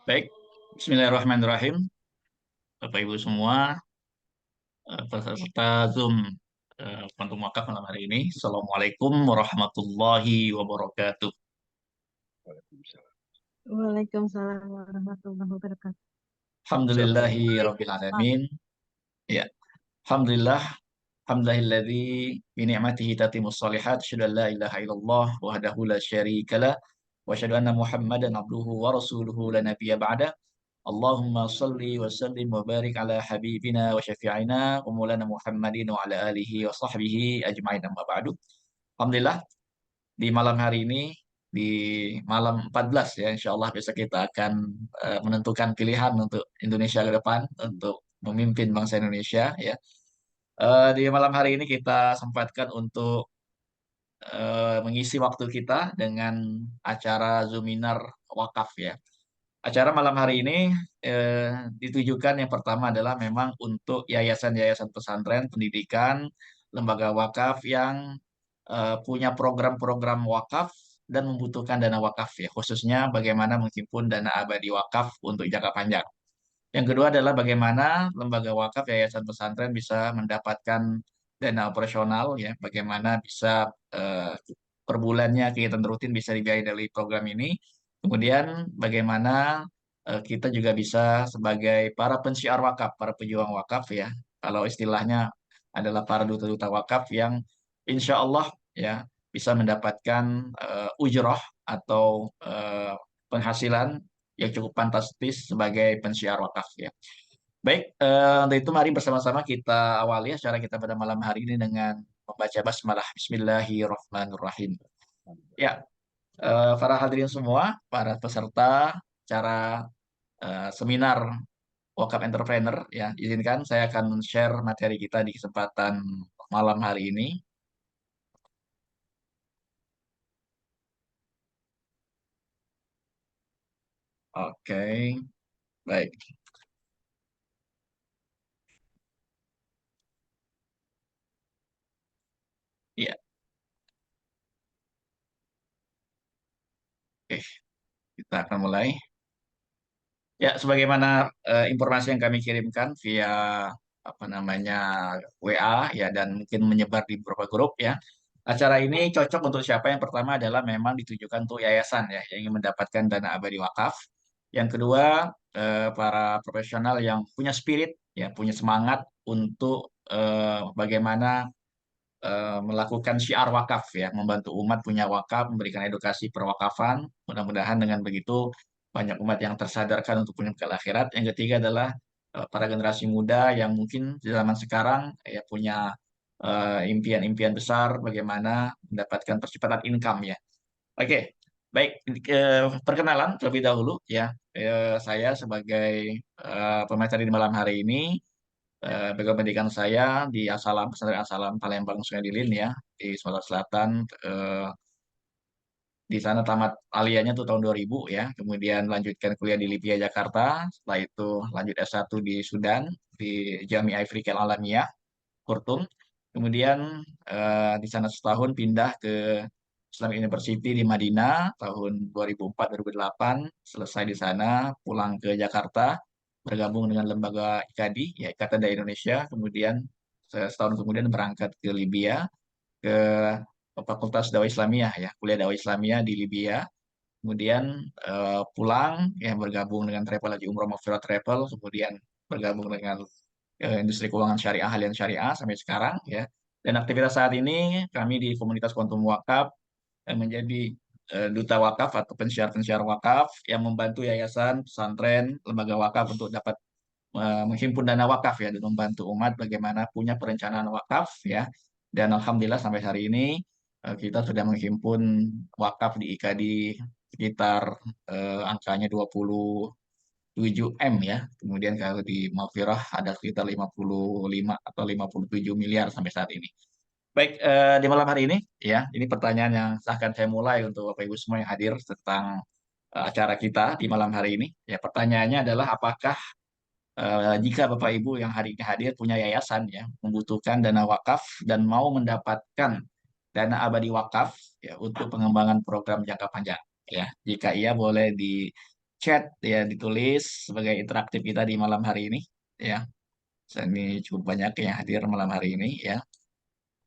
Baik, Bismillahirrahmanirrahim. Bapak Ibu semua, peserta Zoom Quantum Wakaf malam hari ini. Assalamualaikum warahmatullahi wabarakatuh. Waalaikumsalam warahmatullahi wabarakatuh. Alhamdulillahi rabbil alamin. Ya, Alhamdulillah. Alhamdulillahilladzi bi ni'matihi tatimmus shalihat. Asyhadu an la ilaha illallah wahdahu la syarika lah. Wa asyhadu anna Muhammadan abduhu wa rasuluhu la nabiyya ba'da. Allahumma salli wa sallim wa barik ala habibina wa syafi'ina wa maulana Muhammadin wa ala alihi wa sahbihi ajma'in amma ba'du. Alhamdulillah di malam hari ini di malam 14 ya insya Allah besok kita akan menentukan pilihan untuk Indonesia ke depan untuk memimpin bangsa Indonesia ya. Di malam hari ini kita sempatkan untuk mengisi waktu kita dengan acara Zoominar Wakaf ya. Acara malam hari ini ditujukan yang pertama adalah memang untuk yayasan-yayasan pesantren, pendidikan, lembaga wakaf yang punya program-program wakaf dan membutuhkan dana wakaf ya, khususnya bagaimana menghimpun dana abadi wakaf untuk jangka panjang. Yang kedua adalah bagaimana lembaga wakaf yayasan pesantren bisa mendapatkan dana operasional ya, bagaimana bisa per bulannya kegiatan rutin bisa dibiayai dari program ini. Kemudian bagaimana kita juga bisa sebagai para pensiar wakaf, para pejuang wakaf ya, kalau istilahnya adalah para duta-duta wakaf yang insya Allah ya bisa mendapatkan ujroh atau penghasilan yang cukup fantastis sebagai pensiar wakaf ya. Baik, untuk itu mari bersama-sama kita awali acara kita pada malam hari ini dengan membaca basmalah. Bismillahirrahmanirrahim. Ya, para hadirin semua, para peserta acara seminar Wakaf Entrepreneur ya, izinkan saya akan share materi kita di kesempatan malam hari ini. Oke, baik. Ya, oke, kita akan mulai. Ya, sebagaimana informasi yang kami kirimkan via apa namanya WA ya dan mungkin menyebar di beberapa grup ya. Acara ini cocok untuk siapa? Yang pertama adalah memang ditujukan untuk yayasan ya yang ingin mendapatkan dana abadi wakaf. Yang kedua, para profesional yang punya spirit ya, punya semangat untuk bagaimana melakukan syiar wakaf ya, membantu umat punya wakaf, memberikan edukasi perwakafan. Mudah-mudahan dengan begitu banyak umat yang tersadarkan untuk punya bekal akhirat. Yang ketiga adalah para generasi muda yang mungkin di zaman sekarang ya punya impian-impian besar bagaimana mendapatkan percepatan income ya. Oke, baik. Perkenalan terlebih dahulu ya. Saya sebagai pemateri di malam hari ini background pendidikan saya di Asalam, pesantren Asalam Palembang Sungai Dilin ya, di Sumatera Selatan. Eh, di sana tamat aliyahnya tuh tahun 2000 ya, kemudian lanjutkan kuliah di Libya Jakarta, setelah itu lanjut S1 di Sudan, di Jami Afrika Al Alamiyah, Khartoum. Kemudian di sana setahun pindah ke Islamic University di Madinah tahun 2004-2008, selesai di sana, pulang ke Jakarta, bergabung dengan lembaga IKADI, ya Ikatan Dai Indonesia, kemudian setahun kemudian berangkat ke Libya, ke Fakultas Dakwah Islamiyah, ya kuliah Dakwah Islamiyah di Libya, kemudian pulang, ya bergabung dengan Travel Haji Umroh Mafirat Travel, kemudian bergabung dengan industri keuangan syariah, halian syariah sampai sekarang, ya. Dan aktivitas saat ini kami di komunitas Quantum Wakaf menjadi duta wakaf atau pensiar-pensiar wakaf yang membantu yayasan, pesantren, lembaga wakaf untuk dapat menghimpun dana wakaf ya dan membantu umat bagaimana punya perencanaan wakaf ya. Dan alhamdulillah sampai hari ini kita sudah menghimpun wakaf di IKADI sekitar angkanya 27 M ya. Kemudian kalau di Mafirah ada sekitar 55 atau 57 miliar sampai saat ini. Baik, di malam hari ini ya, ini pertanyaan yang akan saya mulai untuk Bapak Ibu semua yang hadir tentang acara kita di malam hari ini. Ya, pertanyaannya adalah apakah jika Bapak Ibu yang hari ini hadir punya yayasan ya, membutuhkan dana wakaf dan mau mendapatkan dana abadi wakaf ya untuk pengembangan program jangka panjang ya. Jika iya boleh chat ya, ditulis sebagai interaktif kita di malam hari ini ya. Ini cukup banyak yang hadir malam hari ini ya.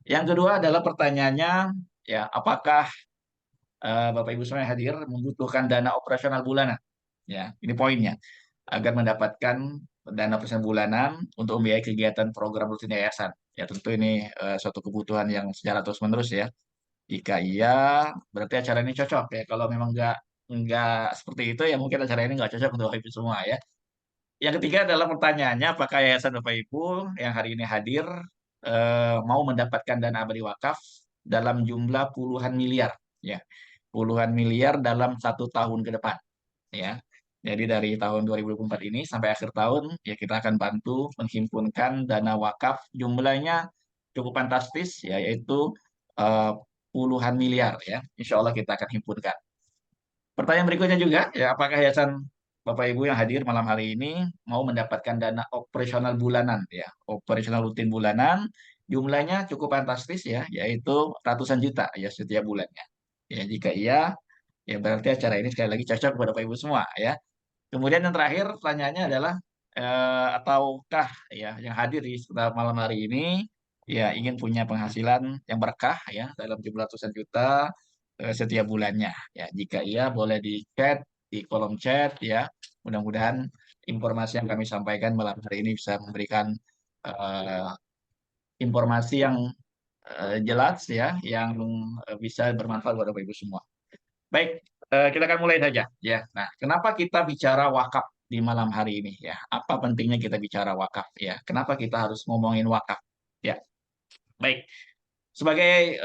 Yang kedua adalah pertanyaannya ya, apakah Bapak Ibu semua yang hadir membutuhkan dana operasional bulanan? Ya, ini poinnya. Agar mendapatkan dana operasional bulanan untuk membiayai kegiatan program rutin yayasan. Ya, tentu ini suatu kebutuhan yang secara terus-menerus ya. Jika iya, berarti acara ini cocok ya. Kalau memang nggak seperti itu ya, mungkin acara ini nggak cocok untuk Bapak Ibu semua ya. Yang ketiga adalah pertanyaannya, apakah yayasan Bapak Ibu yang hari ini hadir mau mendapatkan dana abadi wakaf dalam jumlah puluhan miliar, ya, puluhan miliar dalam 1 tahun ke depan, ya. Jadi dari tahun 2024 ini sampai akhir tahun, ya kita akan bantu menghimpunkan dana wakaf jumlahnya cukup fantastis, ya, yaitu eh, puluhan miliar, ya. Insya Allah kita akan himpunkan. Pertanyaan berikutnya juga, ya, apakah yayasan Bapak Ibu yang hadir malam hari ini mau mendapatkan dana operasional bulanan, ya, operasional rutin bulanan, jumlahnya cukup fantastis ya, yaitu ratusan juta ya setiap bulannya. Ya, jika iya, ya berarti acara ini sekali lagi cocok kepada Bapak Ibu semua ya. Kemudian yang terakhir pertanyaannya adalah ataukah ya yang hadir di sekitar malam hari ini ya ingin punya penghasilan yang berkah ya dalam jumlah ratusan juta setiap bulannya. Ya, jika iya boleh di chat di kolom chat ya. Mudah-mudahan informasi yang kami sampaikan malam hari ini bisa memberikan eh, informasi yang jelas ya, yang bisa bermanfaat buat Bapak Ibu semua. Baik, kita akan mulai saja ya. Nah, kenapa kita bicara wakaf di malam hari ini ya? Apa pentingnya kita bicara wakaf ya? Kenapa kita harus ngomongin wakaf? Ya, baik. Sebagai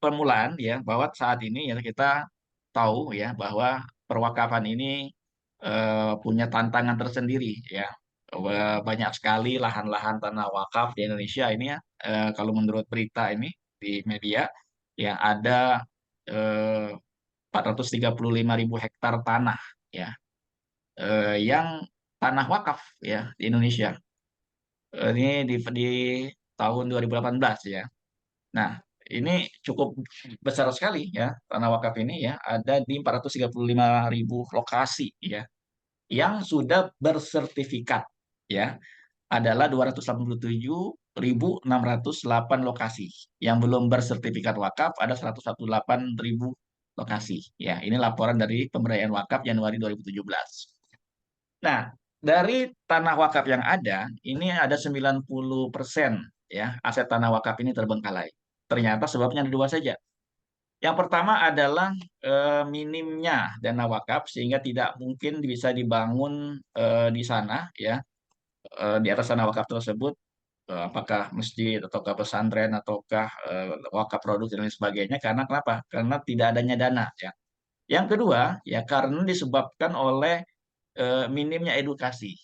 permulaan ya, bahwa saat ini ya kita tahu ya bahwa perwakafan ini punya tantangan tersendiri ya. Banyak sekali lahan-lahan tanah wakaf di Indonesia ini ya. Kalau menurut berita ini di media ya ada eh, 435.000 hektar tanah ya yang tanah wakaf ya di Indonesia. Ini di tahun 2018 ya. Nah, ini cukup besar sekali ya tanah wakaf ini ya ada di 435.000 lokasi ya yang sudah bersertifikat ya adalah 287.608 lokasi. Yang belum bersertifikat wakaf ada 118.000 lokasi. Ya, ini laporan dari Pemberdayaan Wakaf Januari 2017. Nah, dari tanah wakaf yang ada, ini ada 90% ya aset tanah wakaf ini terbengkalai. Ternyata sebabnya ada dua saja. Yang pertama adalah minimnya dana wakaf sehingga tidak mungkin bisa dibangun di sana ya di atas tanah wakaf tersebut apakah masjid ataukah pesantren ataukah wakaf produk dan lain sebagainya karena kenapa? Karena tidak adanya dana ya. Yang kedua ya karena disebabkan oleh minimnya edukasi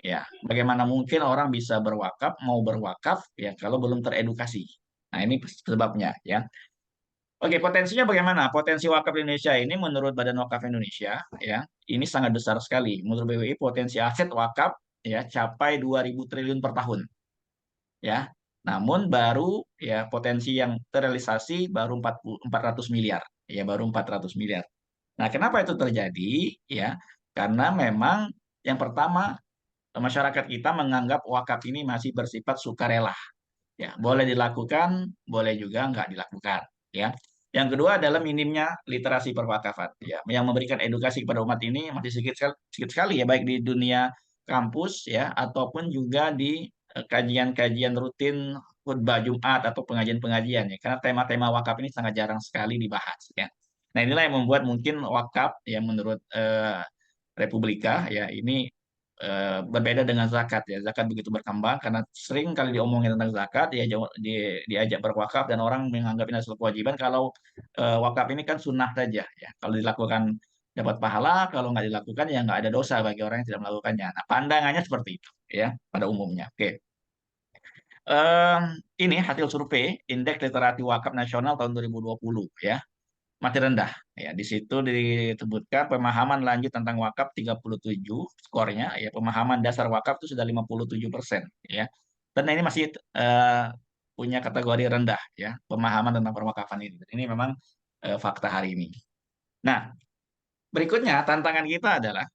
ya. Bagaimana mungkin orang bisa berwakaf mau berwakaf ya kalau belum teredukasi. Nah, ini sebabnya ya. Oke, potensinya bagaimana? Potensi wakaf di Indonesia ini menurut Badan Wakaf Indonesia ya, ini sangat besar sekali. Menurut BWI potensi aset wakaf ya capai 2.000 triliun per tahun ya. Namun baru ya potensi yang terrealisasi baru 400 miliar, ya baru 400 miliar. Nah, kenapa itu terjadi? Ya, karena memang yang pertama masyarakat kita menganggap wakaf ini masih bersifat sukarela. Ya, boleh dilakukan, boleh juga nggak dilakukan. Ya. Yang kedua adalah minimnya literasi perwakafan. Ya, yang memberikan edukasi kepada umat ini masih sedikit sekali ya, baik di dunia kampus ya, ataupun juga di kajian-kajian rutin khutbah Jumat atau pengajian-pengajian ya. Karena tema-tema wakaf ini sangat jarang sekali dibahas ya. Nah, inilah yang membuat mungkin wakaf ya menurut Republika ya ini berbeda dengan zakat ya. Zakat begitu berkembang karena sering kali diomongin tentang zakat ya diajak berwakaf dan orang menganggap ini adalah kewajiban kalau wakaf ini kan sunnah saja ya. Kalau dilakukan dapat pahala, kalau nggak dilakukan ya nggak ada dosa bagi orang yang tidak melakukannya. Nah, pandangannya seperti itu ya pada umumnya. Oke. Em, ini hasil survei Indeks Literasi Wakaf Nasional tahun 2020 ya masih rendah. Ya, di situ disebutkan pemahaman lanjut tentang wakaf 37 skornya, ya pemahaman dasar wakaf itu sudah 57% ya. Dan ini masih eh, punya kategori rendah ya, pemahaman tentang perwakafan ini. Ini memang fakta hari ini. Nah, Berikutnya tantangan kita adalah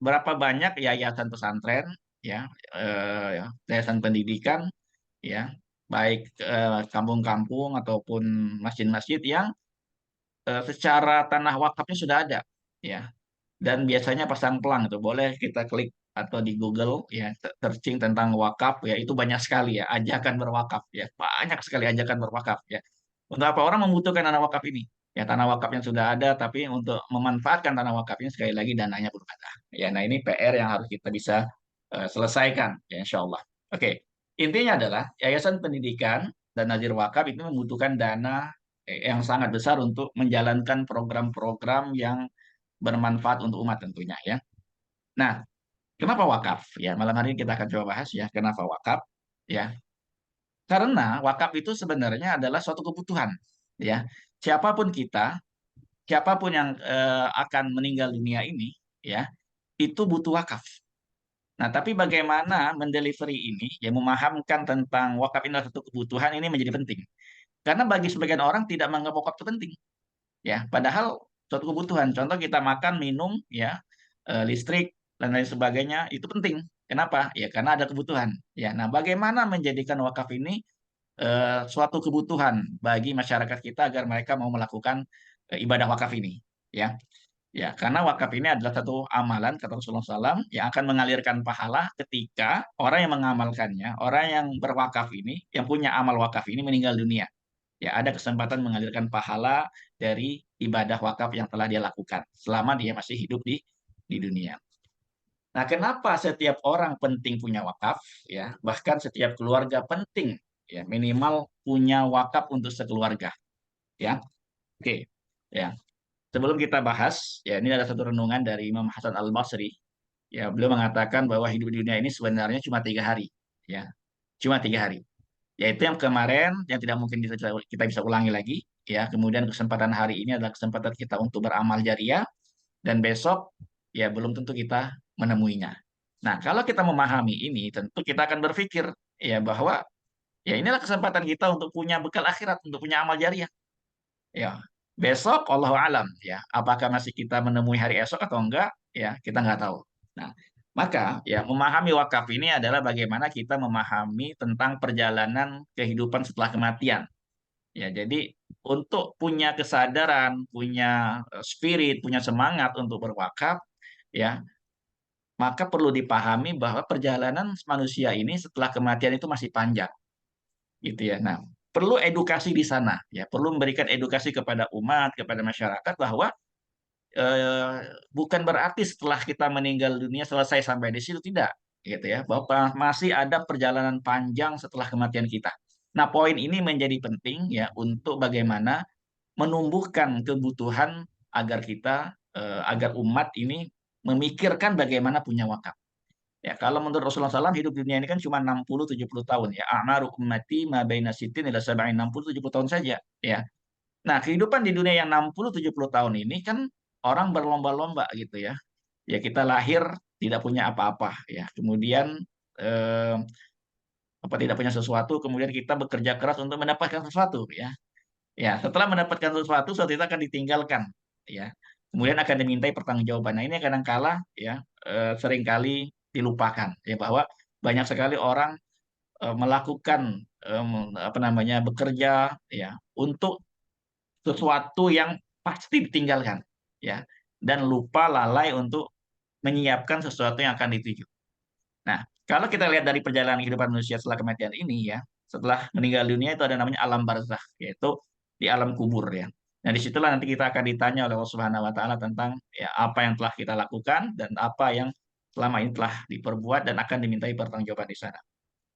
berapa banyak yayasan pesantren, ya, ya, yayasan pendidikan, ya, baik kampung-kampung ataupun masjid-masjid yang secara tanah wakafnya sudah ada, ya. Dan biasanya pasang pelang itu boleh kita klik atau di Google ya searching tentang wakaf ya itu banyak sekali ya ajakan berwakaf ya banyak sekali ajakan berwakaf ya. Untuk apa orang membutuhkan tanah wakaf ini? Ya tanah wakaf yang sudah ada tapi untuk memanfaatkan tanah wakaf ini sekali lagi dananya belum ada. Ya nah ini PR yang harus kita bisa selesaikan ya insya Allah. Oke, intinya adalah yayasan pendidikan dan nazir wakaf itu membutuhkan dana yang sangat besar untuk menjalankan program-program yang bermanfaat untuk umat tentunya ya. Nah, kenapa wakaf? Ya, malam hari ini kita akan coba bahas ya, kenapa wakaf? Ya, karena wakaf itu sebenarnya adalah suatu kebutuhan ya. Siapapun kita, siapapun yang akan meninggal dunia ini ya, itu butuh wakaf. Nah, tapi bagaimana mendelivery ini, ya memahamkan tentang wakaf ini adalah satu kebutuhan ini menjadi penting. Karena bagi sebagian orang tidak menganggap wakaf itu penting. Ya padahal suatu kebutuhan contoh kita makan minum ya listrik dan lain sebagainya itu penting kenapa ya karena ada kebutuhan ya nah bagaimana menjadikan wakaf ini suatu kebutuhan bagi masyarakat kita agar mereka mau melakukan ibadah wakaf ini ya ya karena wakaf ini adalah satu amalan kata Rasulullah SAW yang akan mengalirkan pahala ketika orang yang mengamalkannya orang yang berwakaf ini yang punya amal wakaf ini meninggal dunia ya ada kesempatan mengalirkan pahala dari ibadah wakaf yang telah dia lakukan selama dia masih hidup di dunia. Nah, kenapa setiap orang penting punya wakaf? Ya, bahkan setiap keluarga penting ya minimal punya wakaf untuk sekeluarga. Ya, oke. Ya, sebelum kita bahas, ya ini ada satu renungan dari Imam Hasan Al Basri. Ya, beliau mengatakan bahwa hidup di dunia ini sebenarnya cuma 3 hari. Ya, cuma 3 hari. Yaitu yang kemarin yang tidak mungkin kita bisa ulangi lagi ya kemudian kesempatan hari ini adalah kesempatan kita untuk beramal jariah dan besok ya belum tentu kita menemuinya. Nah kalau kita memahami ini tentu kita akan berpikir ya bahwa ya inilah kesempatan kita untuk punya bekal akhirat untuk punya amal jariah ya besok Allah alam ya apakah masih kita menemui hari esok atau enggak ya kita nggak tahu. Nah maka ya memahami wakaf ini adalah bagaimana kita memahami tentang perjalanan kehidupan setelah kematian. Ya, jadi untuk punya kesadaran, punya spirit, punya semangat untuk berwakaf, ya, maka perlu dipahami bahwa perjalanan manusia ini setelah kematian itu masih panjang, gitu ya. Nah, perlu edukasi di sana, ya, perlu memberikan edukasi kepada umat, kepada masyarakat bahwa eh, bukan berarti setelah kita meninggal dunia selesai sampai di situ tidak gitu ya bahwa masih ada perjalanan panjang setelah kematian kita. Nah, poin ini menjadi penting ya untuk bagaimana menumbuhkan kebutuhan agar kita agar umat ini memikirkan bagaimana punya wakaf. Ya, kalau menurut Rasulullah SAW hidup di dunia ini kan cuma 60-70 tahun ya. A'maru ummati ma baina sittin ila sab'in 60-70 tahun saja ya. Nah, kehidupan di dunia yang 60-70 tahun ini kan orang berlomba-lomba gitu ya. Ya kita lahir tidak punya apa-apa ya. Kemudian eh, apa tidak punya sesuatu, kemudian kita bekerja keras untuk mendapatkan sesuatu ya. Ya, setelah mendapatkan sesuatu itu akan ditinggalkan ya. Kemudian akan dimintai pertanggungjawaban. Nah, ini kadang-kala ya seringkali dilupakan ya bahwa banyak sekali orang melakukan apa namanya bekerja ya untuk sesuatu yang pasti ditinggalkan ya dan lupa lalai untuk menyiapkan sesuatu yang akan dituju. Nah, kalau kita lihat dari perjalanan kehidupan manusia setelah kematian ini ya, setelah meninggal dunia itu ada namanya alam barzakh, yaitu di alam kubur ya. Nah, disitulah nanti kita akan ditanya oleh Allah Subhanahu wa taala tentang ya apa yang telah kita lakukan dan apa yang selama ini telah diperbuat dan akan dimintai pertanggungjawaban di sana.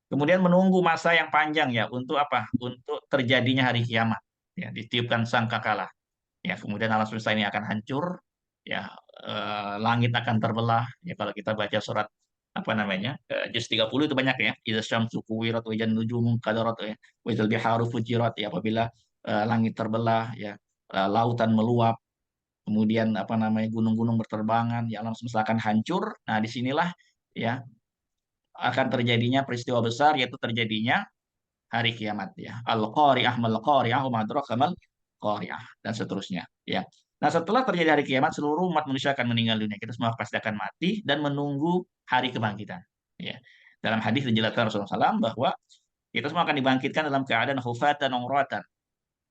Kemudian menunggu masa yang panjang ya untuk apa? Untuk terjadinya hari kiamat. Ya, ditiupkan sangkakala. Ya, kemudian alam semesta ini akan hancur, ya langit akan terbelah. Ya kalau kita baca surat apa namanya juz 30 itu banyak ya. Idza syamsu kuwirat wa idzan nujumu qadarat ya. Wa idzal biharu fujirat ya apabila langit terbelah ya lautan meluap kemudian apa namanya gunung-gunung berterbangan ya alam semesta akan hancur. Nah disinilah ya akan terjadinya peristiwa besar yaitu terjadinya hari kiamat ya. Al-Qari'ah mal Qari'ah wa ma adraka mal Qari'ah dan seterusnya ya. Nah, setelah terjadi hari kiamat, seluruh umat manusia akan meninggal dunia. Kita semua pasti akan mati dan menunggu hari kebangkitan. Ya. Dalam hadis dijelaskan Rasulullah SAW bahwa kita semua akan dibangkitkan dalam keadaan hufatan uratan.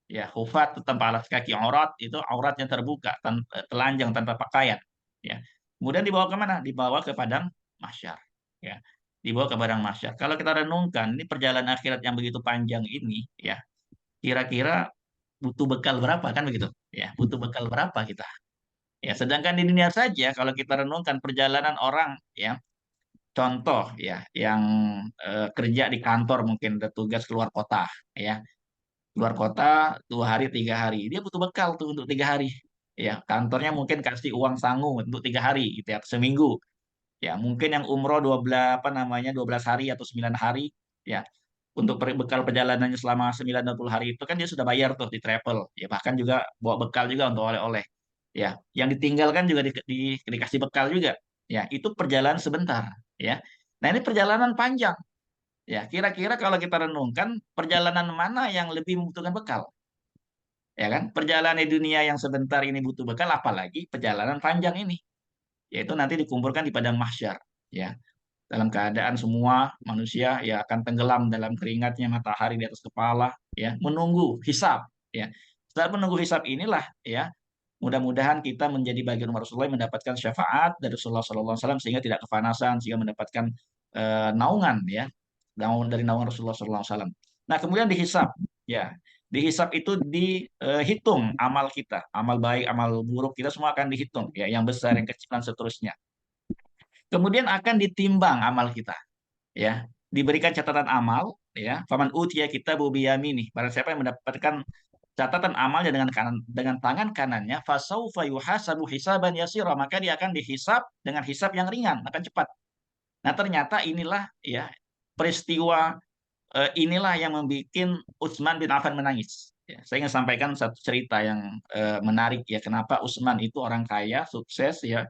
Ya, hufat tanpa alas kaki, aurat itu auratnya terbuka, telanjang tanpa pakaian. Ya. Kemudian dibawa ke mana? Dibawa ke padang mahsyar. Ya. Dibawa ke padang mahsyar. Kalau kita renungkan, ini perjalanan akhirat yang begitu panjang ini, ya, kira-kira butuh bekal berapa kan begitu? Ya, butuh bekal berapa kita? Ya, sedangkan di dunia saja kalau kita renungkan perjalanan orang, ya, contoh ya, yang kerja di kantor mungkin ada tugas keluar kota, ya, keluar kota 2 hari 3 hari, dia butuh bekal tuh untuk 3 hari. Ya, kantornya mungkin kasih uang sangu untuk 3 hari, gitu ya, atau seminggu. Ya, mungkin yang umroh 12 apa namanya 12 hari atau 9 hari, ya, untuk bekal perjalanannya selama 90 hari itu kan dia sudah bayar tuh di travel, ya, bahkan juga bawa bekal juga untuk oleh-oleh, ya, yang ditinggalkan juga dikasih bekal juga, ya, itu perjalanan sebentar, ya. Nah, ini perjalanan panjang, ya, kira-kira kalau kita renungkan perjalanan mana yang lebih membutuhkan bekal, ya kan, perjalanan di dunia yang sebentar ini butuh bekal, apalagi perjalanan panjang ini, yaitu nanti dikumpulkan di padang mahsyar, ya, dalam keadaan semua manusia ya akan tenggelam dalam keringatnya matahari di atas kepala, ya, menunggu hisab, ya. Setelah menunggu hisab inilah, ya, mudah-mudahan kita menjadi bagian umat Rasulullah yang mendapatkan syafaat dari Rasulullah SAW sehingga tidak kepanasan, sehingga mendapatkan naungan, ya, dari naungan Rasulullah SAW. Nah, kemudian dihisab, ya, dihisab itu dihitung amal kita, amal baik, amal buruk kita semua akan dihitung, ya, yang besar, yang kecil dan seterusnya. Kemudian akan ditimbang amal kita, ya, diberikan catatan amal, ya, faman utiya kitabu biyaminih, barang siapa yang mendapatkan catatan amalnya dengan tangan kanannya, fasaufa yuhasabu hisaban yasira, maka dia akan dihisab dengan hisab yang ringan, akan cepat. Nah, ternyata inilah, ya, peristiwa inilah yang membuat Utsman bin Affan menangis. Ya, saya ingin sampaikan satu cerita yang menarik, ya, kenapa Utsman itu orang kaya, sukses, ya,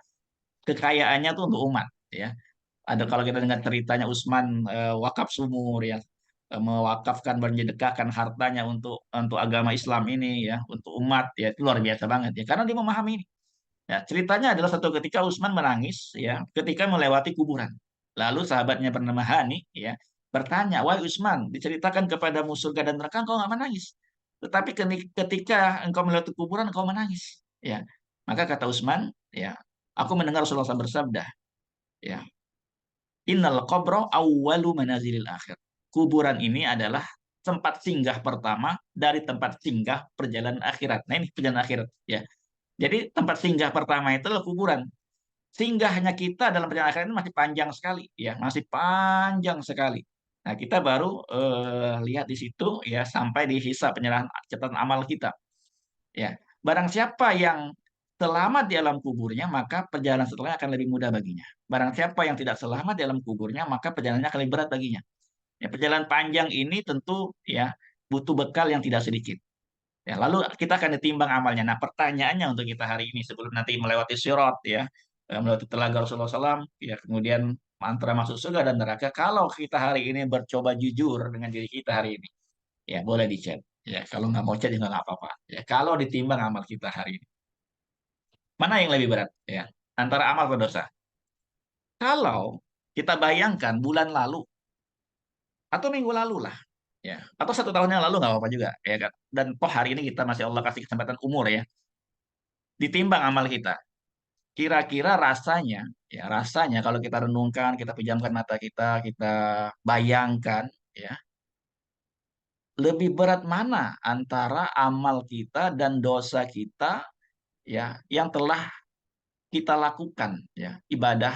kekayaannya tuh untuk umat, ya. Ada kalau kita dengar ceritanya Utsman wakaf sumur, ya, mewakafkan menyedekahkan hartanya untuk agama Islam ini, ya, untuk umat, ya, itu luar biasa banget, ya, karena dia memahami ini. Ya, ceritanya adalah satu ketika Utsman menangis, ya, ketika melewati kuburan. Lalu sahabatnya bernama Hani, ya, bertanya, wahai Utsman, diceritakan kepadamu surga dan neraka, engkau nggak menangis. Tetapi ketika engkau melewati kuburan, engkau menangis. Ya, maka kata Utsman, ya, aku mendengar Rasulullah SAW bersabda, ya, innal qabra awwalu manazilil akhir. Kuburan ini adalah tempat singgah pertama dari tempat singgah perjalanan akhirat. Nah, ini perjalanan akhirat, ya. Jadi tempat singgah pertama itu adalah kuburan. Singgahnya kita dalam perjalanan akhirat ini masih panjang sekali, ya, masih panjang sekali. Nah, kita baru lihat di situ, ya, sampai di hisab penyerahan catatan amal kita. Ya, barang siapa yang selamat di alam kuburnya, maka perjalanan setelahnya akan lebih mudah baginya. Barang siapa yang tidak selamat di alam kuburnya, maka perjalanannya akan lebih berat baginya. Ya, perjalanan panjang ini tentu, ya, butuh bekal yang tidak sedikit. Ya, lalu kita akan ditimbang amalnya. Nah, pertanyaannya untuk kita hari ini sebelum nanti melewati sirat, ya, melewati telaga Rasulullah SAW, ya, kemudian antara masuk surga dan neraka. Kalau kita hari ini bercoba jujur dengan diri kita hari ini, ya, boleh di-chat. Ya, kalau nggak mau chat juga nggak apa-apa. Ya, kalau ditimbang amal kita hari ini, mana yang lebih berat? Ya, antara amal atau dosa. Kalau kita bayangkan bulan lalu atau minggu lalu lah, ya, atau 1 tahun yang lalu nggak apa-apa juga, ya kan. Dan toh hari ini kita masih Allah kasih kesempatan umur, ya, ditimbang amal kita. Kira-kira rasanya, ya, rasanya kalau kita renungkan, kita pejamkan mata kita bayangkan, ya, lebih berat mana antara amal kita dan dosa kita, ya, yang telah kita lakukan, ya, ibadah,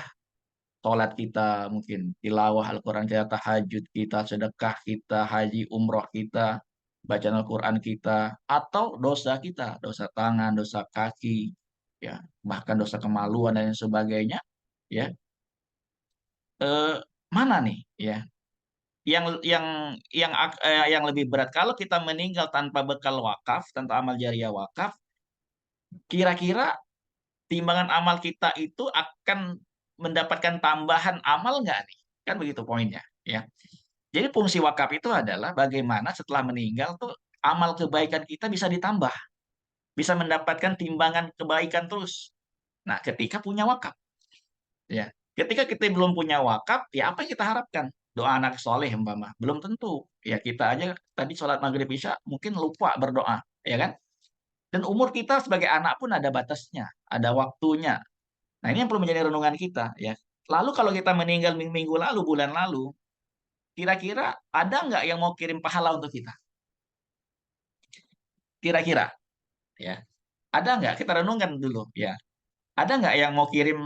sholat kita, mungkin tilawah Al-Quran kita, tahajud kita, sedekah kita, haji umroh kita, bacaan Al-Quran kita, atau dosa kita, dosa tangan, dosa kaki, ya, bahkan dosa kemaluan dan lain sebagainya, ya, eh, mana nih, ya, yang yang yang lebih berat kalau kita meninggal tanpa bekal wakaf, tanpa amal jariah wakaf, kira-kira timbangan amal kita itu akan mendapatkan tambahan amal nggak nih? Kan begitu poinnya, ya. Jadi fungsi wakaf itu adalah bagaimana setelah meninggal tuh amal kebaikan kita bisa ditambah, bisa mendapatkan timbangan kebaikan terus. Nah, ketika punya wakaf, ya. Ketika kita belum punya wakaf, ya apa yang kita harapkan? Doa anak soleh, umpama. Belum tentu. Ya kita aja tadi sholat maghrib isya mungkin lupa berdoa, ya kan? Dan umur kita sebagai anak pun ada batasnya, ada waktunya. Nah, ini yang perlu menjadi renungan kita, ya. Lalu kalau kita meninggal minggu lalu, bulan lalu, kira-kira ada nggak yang mau kirim pahala untuk kita? Kira-kira, ya. Ada nggak? Kita renungkan dulu, ya. Ada nggak yang mau kirim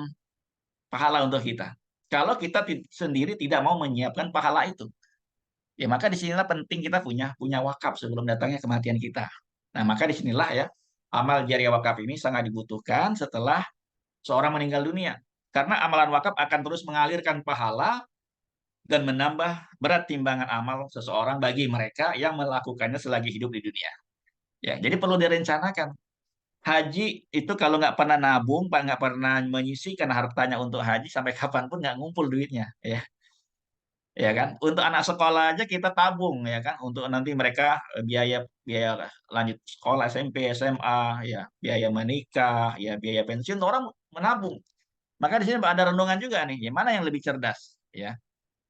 pahala untuk kita? Kalau kita sendiri tidak mau menyiapkan pahala itu, ya maka disinilah penting kita punya punya wakaf sebelum datangnya kematian kita. Nah, maka disinilah ya amal jariah wakaf ini sangat dibutuhkan setelah seorang meninggal dunia. Karena amalan wakaf akan terus mengalirkan pahala dan menambah berat timbangan amal seseorang bagi mereka yang melakukannya selagi hidup di dunia. Ya, jadi perlu direncanakan. Haji itu kalau nggak pernah nabung, nggak pernah menyisihkan hartanya untuk haji, sampai kapanpun nggak ngumpul duitnya. Ya kan, untuk anak sekolah aja kita tabung, ya kan, untuk nanti mereka biaya biaya lanjut sekolah SMP SMA, ya biaya menikah, ya biaya pensiun, orang menabung. Maka di sini ada renungan juga nih, ya mana yang lebih cerdas, ya,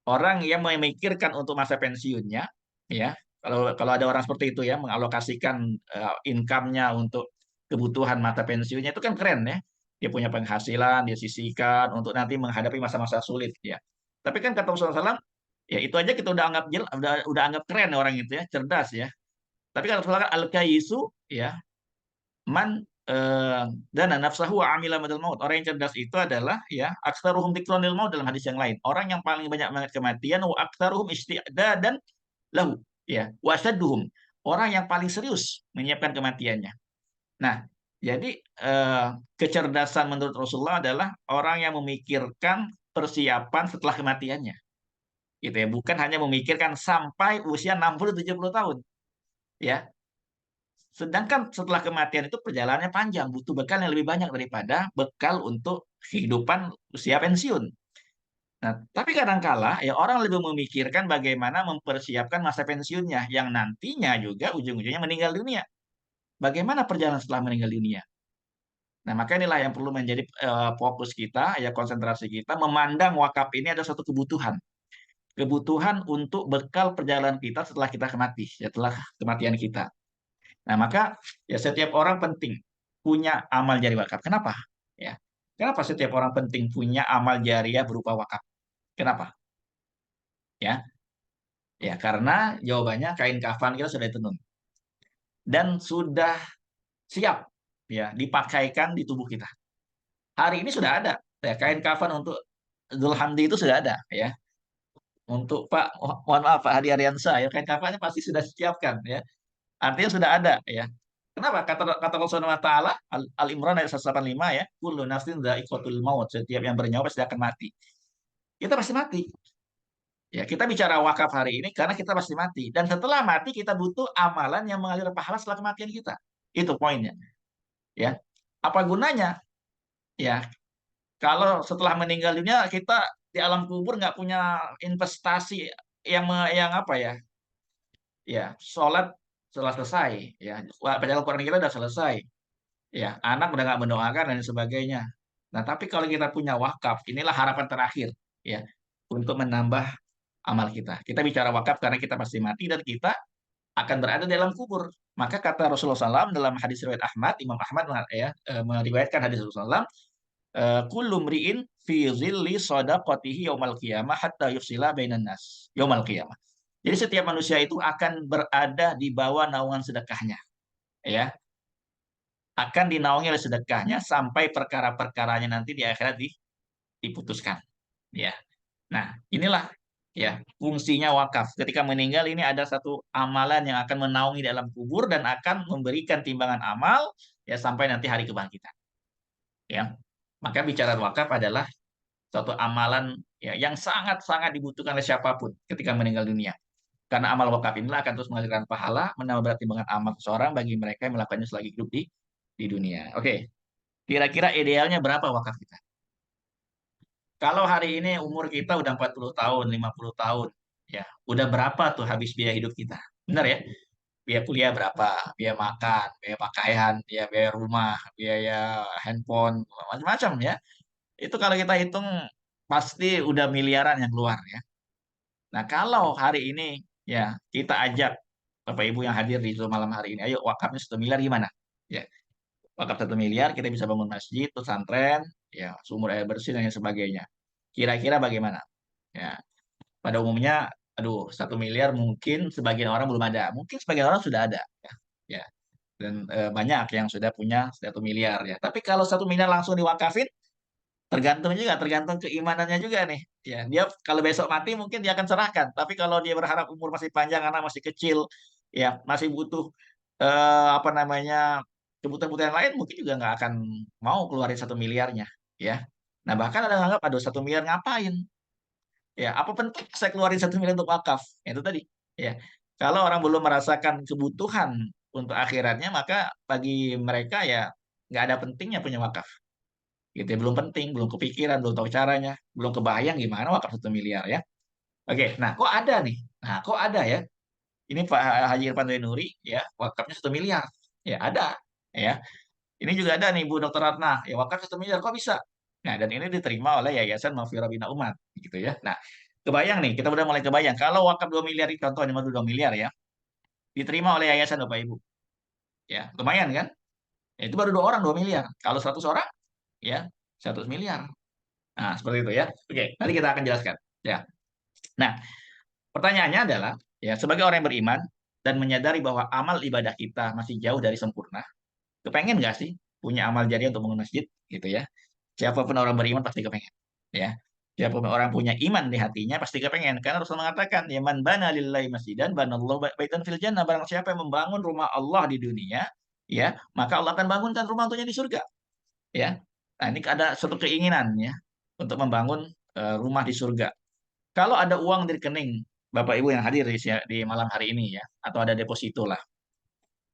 orang yang memikirkan untuk masa pensiunnya, ya, kalau kalau ada orang seperti itu ya mengalokasikan income-nya untuk kebutuhan masa pensiunnya, itu kan keren ya, dia punya penghasilan, dia sisihkan untuk nanti menghadapi masa-masa sulit, ya. Tapi kan kata Rasulullah, ya itu aja kita udah anggap udah anggap keren orang itu ya, cerdas ya. Tapi kalau misalkan al-kaisu, ya, man eh, dana nafsahu wa amila madal maut. Orang yang cerdas itu adalah ya aktsaruhum dzikronil maut dalam hadis yang lain. Orang yang paling banyak mengingat kematian wa aktsaruhum isti'dadan lahu, ya, wa asadduhum. Orang yang paling serius menyiapkan kematiannya. Nah, jadi eh, kecerdasan menurut Rasulullah adalah orang yang memikirkan persiapan setelah kematiannya, gitu ya, bukan hanya memikirkan sampai usia 60-70 tahun, ya. Sedangkan setelah kematian itu perjalanannya panjang, butuh bekal yang lebih banyak daripada bekal untuk kehidupan usia pensiun. Nah, tapi kadangkala ya orang lebih memikirkan bagaimana mempersiapkan masa pensiunnya yang nantinya juga ujung-ujungnya meninggal dunia. Bagaimana perjalanan setelah meninggal dunia? Nah, maka inilah yang perlu menjadi fokus kita, ya konsentrasi kita, memandang wakaf ini ada satu kebutuhan. Kebutuhan untuk bekal perjalanan kita setelah kita mati, setelah kematian kita. Nah, maka ya setiap orang penting punya amal jariah wakaf. Kenapa? Ya. Kenapa setiap orang penting punya amal jariah berupa wakaf? Kenapa? Ya. Ya, karena jawabannya kain kafan kita sudah tenun dan sudah siap ya dipakaikan di tubuh kita. Hari ini sudah ada ya kain kafan untuk Idul Hamdi itu sudah ada ya. Untuk Pak, mohon maaf Pak Hadi Ariansa ya kain kafannya pasti sudah disiapkan ya. Artinya sudah ada ya. Kenapa? Kata Allah Subhanahu wa taala Al-Imran ayat 185 ya, kullu nafsin dha'iqatul maut, setiap yang bernyawa pasti akan mati. Kita pasti mati. Ya, kita bicara wakaf hari ini karena kita pasti mati dan setelah mati kita butuh amalan yang mengalir pahala setelah kematian kita. Itu poinnya, ya. Apa gunanya? Ya, kalau setelah meninggal dunia kita di alam kubur nggak punya investasi yang apa ya? Ya, sholat setelah selesai, ya, baca Al-Quran kita udah selesai, ya, anak udah nggak mendoakan dan sebagainya. Nah, tapi kalau kita punya wakaf, inilah harapan terakhir, ya, untuk menambah amal kita. Kita bicara wakaf karena kita pasti mati dan kita akan berada di dalam kubur. Maka kata Rasulullah SAW dalam hadis riwayat Ahmad, Imam Ahmad ya, meriwayatkan hadis Rasulullah SAW, kullu mri'in fi zilli sadaqatihi yaumal qiyamah hatta yufsila bainan nas yaumal qiyamah. Jadi setiap manusia itu akan berada di bawah naungan sedekahnya, ya, akan dinaungi oleh sedekahnya sampai perkara-perkaranya nanti di akhirat diputuskan, ya. Nah, inilah ya fungsinya wakaf. Ketika meninggal ini ada satu amalan yang akan menaungi dalam kubur dan akan memberikan timbangan amal ya sampai nanti hari kebangkitan, ya. Maka bicara wakaf adalah suatu amalan ya yang sangat-sangat dibutuhkan oleh siapapun ketika meninggal dunia. Karena amal wakaf inilah akan terus mengalirkan pahala, menambah berat timbangan amal seseorang bagi mereka yang melakukannya selagi hidup di dunia. Oke, kira-kira idealnya berapa wakaf kita? Kalau hari ini umur kita udah 40 tahun, 50 tahun, ya, udah berapa tuh habis biaya hidup kita? Benar ya? biaya kuliah berapa, biaya makan, biaya pakaian, biaya rumah, biaya handphone, macam-macam ya. Itu kalau kita hitung pasti udah miliaran yang keluar ya. Nah, kalau hari ini ya kita ajak Bapak Ibu yang hadir di Zoom malam hari ini, ayo wakafnya 1 miliar gimana? Ya, wakaf 1 miliar kita bisa bangun masjid, pesantren, ya sumur air bersih dan lain sebagainya. Kira-kira bagaimana? Ya, pada umumnya, aduh 1 miliar mungkin sebagian orang belum ada, mungkin sebagian orang sudah ada. Ya, dan banyak yang sudah punya 1 miliar ya. Tapi kalau 1 miliar langsung diwakafin, tergantung juga, tergantung keimanannya juga nih. Ya, dia kalau besok mati mungkin dia akan serahkan. Tapi kalau dia berharap umur masih panjang, anak masih kecil, ya masih butuh apa namanya kebutuhan-kebutuhan lain, mungkin juga nggak akan mau keluarin 1 miliarnya. Ya, nah bahkan ada yang anggap, aduh 1 miliar ngapain? Ya, apa penting saya keluarin 1 miliar untuk wakaf? Ya, itu tadi. Ya, kalau orang belum merasakan kebutuhan untuk akhiratnya, maka bagi mereka ya nggak ada pentingnya punya wakaf. Gitu ya, belum penting, belum kepikiran, belum tahu caranya, belum kebayang gimana wakaf 1 miliar ya. Oke, nah kok ada nih? Nah, kok ada ya? Ini Pak Haji Irfan Nuri ya, wakafnya 1 miliar. Ya ada. Ya, ini juga ada nih Bu Dr. Ratna, ya wakaf 1 miliar kok bisa? Nah, dan ini diterima oleh Yayasan Mafira Bina Umat, gitu ya. Nah, kebayang nih, kita udah mulai kebayang. Kalau wakaf 2 miliar, contohnya 2 miliar ya, diterima oleh yayasan Bapak Ibu. Ya, lumayan kan? Ya, itu baru 2 orang 2 miliar. Kalau 100 orang, ya 100 miliar. Nah, seperti itu ya. Oke, nanti kita akan jelaskan. Ya. Nah, pertanyaannya adalah, ya sebagai orang yang beriman dan menyadari bahwa amal ibadah kita masih jauh dari sempurna, kepengen nggak sih punya amal jariah untuk bangun masjid, gitu ya? Siapapun orang beriman pasti kepengen. Ya. Siapapun orang punya iman di hatinya pasti kepengen. Karena Rasul mengatakan, ya man bana lillahi masjidan, banallahu baitan fil jannah. Barang siapa yang membangun rumah Allah di dunia, ya, maka Allah akan bangunkan rumah untuknya di surga. Ya. Nah, ini ada suatu keinginan ya untuk membangun rumah di surga. Kalau ada uang di rekening Bapak Ibu yang hadir di malam hari ini ya, atau ada deposito lah,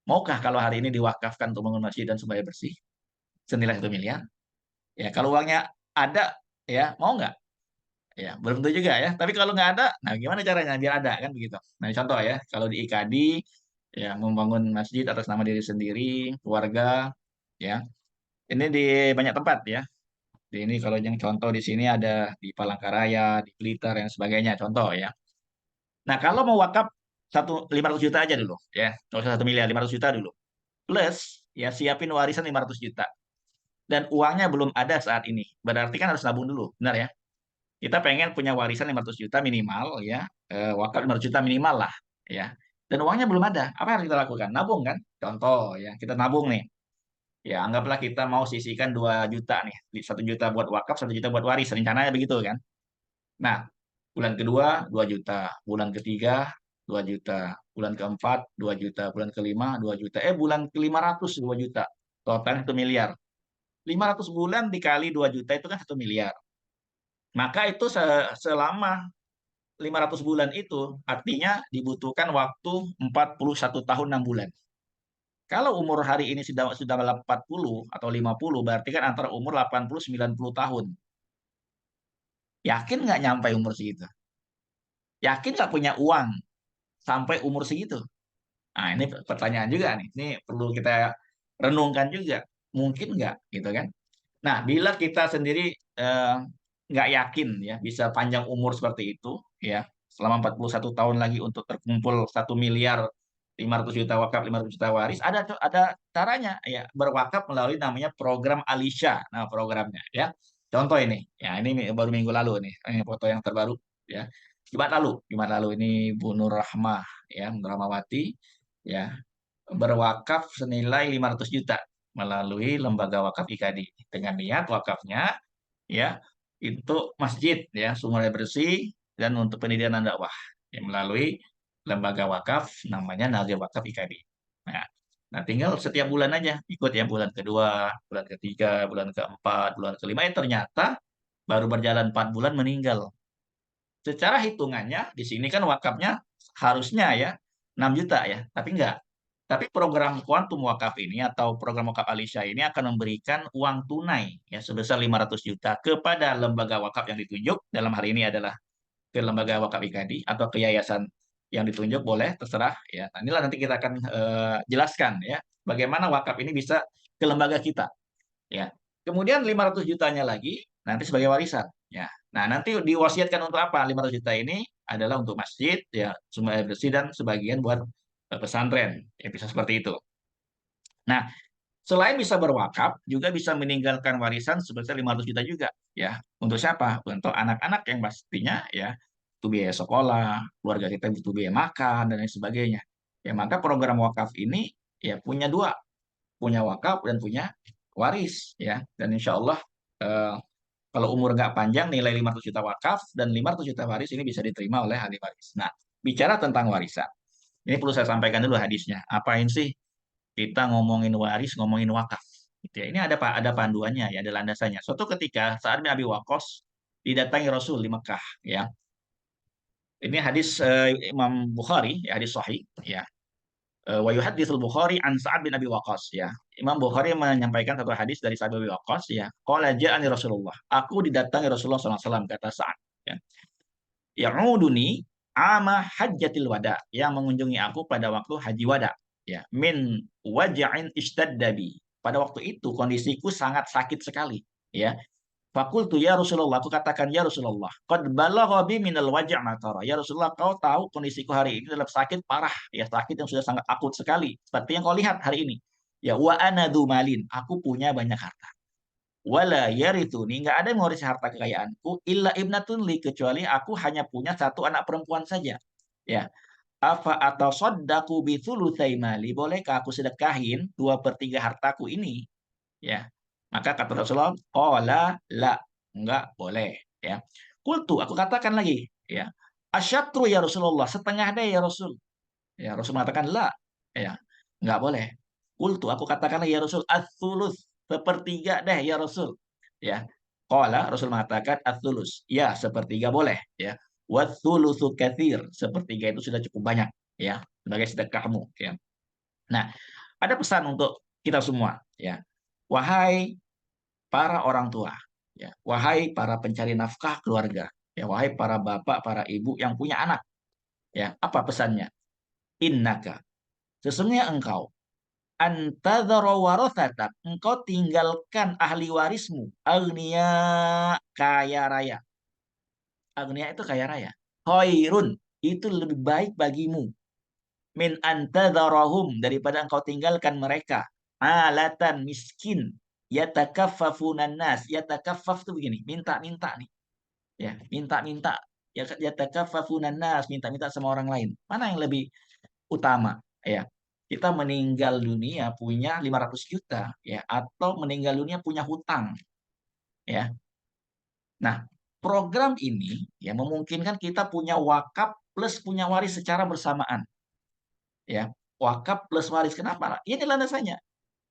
maukah kalau hari ini diwakafkan untuk bangun masjid dan supaya bersih senilai 1 miliar? Ya, kalau uangnya ada, ya mau nggak? Ya, belum tentu juga ya. Tapi kalau nggak ada, nah gimana caranya biar ada kan begitu. Nah, contoh ya, kalau di IKD ya membangun masjid atas nama diri sendiri, keluarga, ya. Ini di banyak tempat ya. Di ini kalau yang contoh di sini ada di Palangkaraya, di Blitar dan sebagainya, contoh ya. Nah, kalau mau wakaf 500 juta aja dulu, ya. Nggak usah 1 miliar, 500 juta dulu. Plus, ya siapin warisan 500 juta. Dan uangnya belum ada saat ini. Berarti kan harus nabung dulu, benar ya? Kita pengen punya warisan 500 juta minimal, ya. Wakaf 500 juta minimal lah, ya. Dan uangnya belum ada. Apa yang harus kita lakukan? Nabung kan? Contoh, ya. Kita nabung nih. Ya, anggaplah kita mau sisihkan 2 juta nih. 1 juta buat wakaf, 1 juta buat waris. Rencananya begitu kan? Nah, bulan kedua 2 juta, bulan ketiga 2 juta, bulan keempat 2 juta, bulan kelima 2 juta. Bulan kelima ratus 2 juta. Total 1 miliar. 500 bulan dikali 2 juta itu kan 1 miliar. Maka itu selama 500 bulan itu artinya dibutuhkan waktu 41 tahun 6 bulan. Kalau umur hari ini sudah 40 atau 50, berarti kan antara umur 80 90 tahun. Yakin nggak nyampe umur segitu? Yakin nggak punya uang sampai umur segitu? Nah, ini pertanyaan juga nih. Ini perlu kita renungkan juga. Mungkin nggak, gitu kan? Nah, bila kita sendiri eh, nggak yakin ya bisa panjang umur seperti itu, ya selama 41 tahun lagi untuk terkumpul 1 miliar 500 juta wakaf, 500 juta waris, ada caranya ya berwakaf melalui namanya program Alisha. Nah, programnya ya. Contoh ini, ya ini baru minggu lalu nih, ini foto yang terbaru ya. Jumat lalu ini Bu Nur Rahmah ya, Nur Rahmawati ya berwakaf senilai 500 juta melalui lembaga wakaf IKADI dengan niat wakafnya ya untuk masjid ya sumber air bersih dan untuk pendidikan dan dakwah ya, melalui lembaga wakaf namanya Nazir Wakaf IKADI. Nah, nah tinggal setiap bulan aja ikut ya bulan kedua, bulan ketiga, bulan keempat, bulan kelima. Ternyata baru berjalan 4 bulan meninggal. Secara hitungannya di sini kan wakafnya harusnya ya 6 juta ya, tapi enggak. Tapi program Quantum Wakaf ini atau program Wakaf Alisha ini akan memberikan uang tunai ya sebesar 500 juta kepada lembaga wakaf yang ditunjuk dalam hari ini adalah ke lembaga wakaf IKADI atau ke yayasan yang ditunjuk boleh terserah ya. Nah, inilah nanti kita akan jelaskan ya bagaimana wakaf ini bisa ke lembaga kita ya. Kemudian 500 jutanya lagi nanti sebagai warisan ya. Nah, nanti diwasiatkan untuk apa? 500 juta ini adalah untuk masjid ya, sumber air bersih dan sebagian buat pesantren. Ya bisa seperti itu. Nah, selain bisa berwakaf, juga bisa meninggalkan warisan sebesar 500 juta juga ya. Untuk siapa? Untuk anak-anak yang pastinya ya butuh biaya sekolah, keluarga kita butuh biaya makan dan lain sebagainya. Ya, maka program wakaf ini ya punya dua, punya wakaf dan punya waris ya. Dan insya Allah eh, kalau umur nggak panjang nilai 500 juta wakaf dan 500 juta waris ini bisa diterima oleh ahli waris. Nah, bicara tentang warisan. Ini perlu saya sampaikan dulu hadisnya. Apain sih kita ngomongin waris, ngomongin wakaf? Gitu ya. Ini ada panduannya ya, ada landasannya. Suatu ketika saat bin Abi Waqqas didatangi Rasul di Mekah ya. Ini hadis Imam Bukhari, ya, hadis sahih ya. Wa yuhaditsul Bukhari an Sa'ad bin Abi Waqqas ya. Imam Bukhari menyampaikan satu hadis dari Sa'ad bin Abi Waqqas ya. Qala ja'ani Rasulullah. Aku didatangi Rasulullah SAW kata Sa'ad ya. Ya'uduni ama hajjatil wada yang mengunjungi aku pada waktu haji wada ya min waja'in ishtaddabi pada waktu itu kondisiku sangat sakit sekali ya. Fakultu ya Rasulullah, aku katakan ya Rasulullah, qad balagha bi minal waja' ma tara. Ya Rasulullah, kau tahu kondisiku hari ini dalam sakit parah, ya sakit yang sudah sangat akut sekali, seperti yang kau lihat hari ini. Ya wa ana malin, aku punya banyak harta. Wala yarithuni, nggak ada yang mengurus harta kekayaanku illa ibnatun li, kecuali aku hanya punya satu anak perempuan saja. Ya, afa atau sodaku bitsulutsai mali, bolehkah aku sedekahin 2/3 hartaku ini? Ya, maka kata Rasulullah, qala la, enggak boleh. Ya, kultu, aku katakan lagi. Ya, asyatru ya Rasulullah, setengah deh ya Rasul. Ya, Rasul mengatakan la, ya, enggak boleh. Kultu, aku katakan lagi ya Rasul, ats-tsulus, sepertiga deh ya Rasul. Ya, qala, Rasul mengatakan ats-tsulus, ya sepertiga boleh. Ya, wat-tsulusu katsir, sepertiga itu sudah cukup banyak. Ya, sebagai sedekahmu. Ya. Nah, ada pesan untuk kita semua. Ya, wahai para orang tua, ya, wahai para pencari nafkah keluarga, ya, wahai para bapak, para ibu yang punya anak, ya, apa pesannya? Innaka, sesungguhnya engkau, antadzara warathatak, engkau tinggalkan ahli warismu, agniya, kaya raya. Agniya itu kaya raya. Khairun, itu lebih baik bagimu. Min antadzarahum, daripada engkau tinggalkan mereka. Alatan miskin. Yatakaffafunan nas. Yatakaffaf itu begini, minta-minta nih. Ya, minta-minta. Yatakaffafunan nas, minta-minta sama orang lain. Mana yang lebih utama? Ya, kita meninggal dunia punya 500 juta ya, atau meninggal dunia punya hutang ya. Nah, program ini ya memungkinkan kita punya wakaf plus punya waris secara bersamaan ya. Wakaf plus waris, kenapa? Ini landasannya.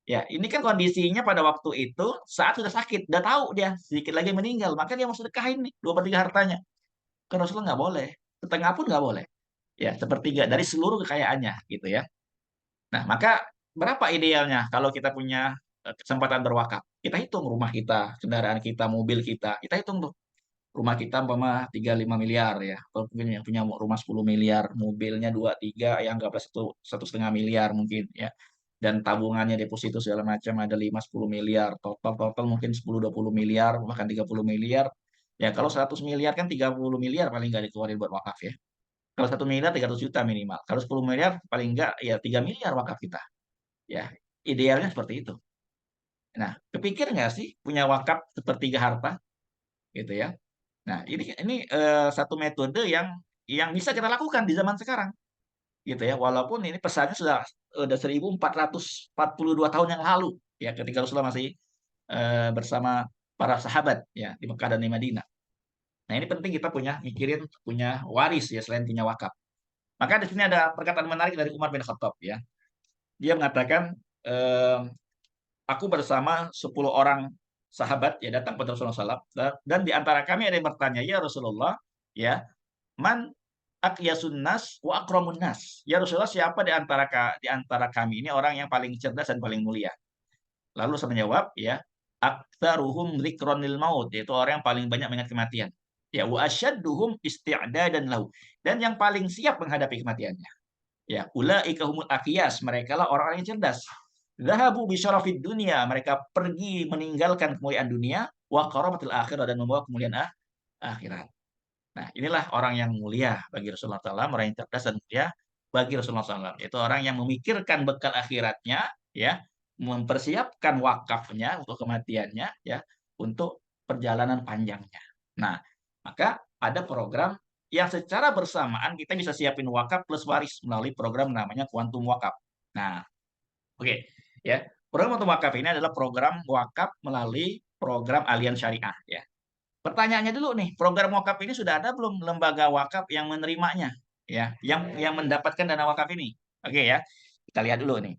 Ya, ini kan kondisinya pada waktu itu saat sudah sakit, udah tahu dia sedikit lagi meninggal, maka dia mau sedekahin nih 2/3 hartanya. Kan Rasulullah nggak boleh, setengah pun nggak boleh. Ya, sepertiga dari seluruh kekayaannya gitu ya. Nah, maka berapa idealnya kalau kita punya kesempatan berwakaf? Kita hitung rumah kita, kendaraan kita, mobil kita. Kita hitung tuh. Rumah kita umpama 35 miliar ya. Kalau mungkin yang punya rumah 10 miliar, mobilnya 2 3 ya anggaplah 1,5 miliar mungkin ya. Dan tabungannya deposito segala macam ada 5 10 miliar, total mungkin 10 20 miliar, bahkan 30 miliar. Ya kalau 100 miliar kan 30 miliar paling nggak dikeluarin buat wakaf ya. Kalau 1 miliar 300 juta minimal. Kalau 10 miliar paling nggak ya 3 miliar wakaf kita. Ya, idealnya seperti itu. Nah, kepikir nggak sih punya wakaf sepertiga harta gitu ya? Nah, ini satu metode yang bisa kita lakukan di zaman sekarang, gitu ya. Walaupun ini pesannya sudah 1442 tahun yang lalu, ya, ketika Rasulullah masih bersama para sahabat, ya, di Mekah dan di Madinah. Nah, ini penting kita mikirin punya waris ya selain punya wakaf. Maka di sini ada perkataan menarik dari Umar bin Khattab, ya. Dia mengatakan, eh, aku bersama 10 orang sahabat ya datang pada Rasulullah SAW dan di antara kami ada yang bertanya, ya Rasulullah, ya, man aqyasun nas wa akramun nas. Ya Rasulullah, siapa di antara kami ini orang yang paling cerdas dan paling mulia? Lalu saya menjawab, ya, aktsaruhum dzikronil maut, yaitu orang yang paling banyak mengingat kematian. Ya, wa asyadduhum isti'dadan lahu. Dan yang paling siap menghadapi kematiannya. Ya, ulaika humul aqyas, mereka lah orang-orang yang cerdas. Zahabu bi syarafid dunia, mereka pergi meninggalkan kemuliaan dunia, wa karamatil akhirah, dan membawa kemuliaan akhirat. Nah, inilah orang yang mulia bagi Rasulullah SAW, orang yang cerdas dan mulia bagi Rasulullah SAW. Itu orang yang memikirkan bekal akhiratnya, ya, mempersiapkan wakafnya untuk kematiannya, ya, untuk perjalanan panjangnya. Nah, maka ada program yang secara bersamaan kita bisa siapin wakaf plus waris melalui program namanya Kuantum Wakaf. Nah, oke, ya. Program Kuantum Wakaf ini adalah program wakaf melalui program Aliansi Syariah, ya. Pertanyaannya dulu nih, program wakaf ini sudah ada belum lembaga wakaf yang menerimanya, ya, yang mendapatkan dana wakaf ini? Oke ya, kita lihat dulu nih.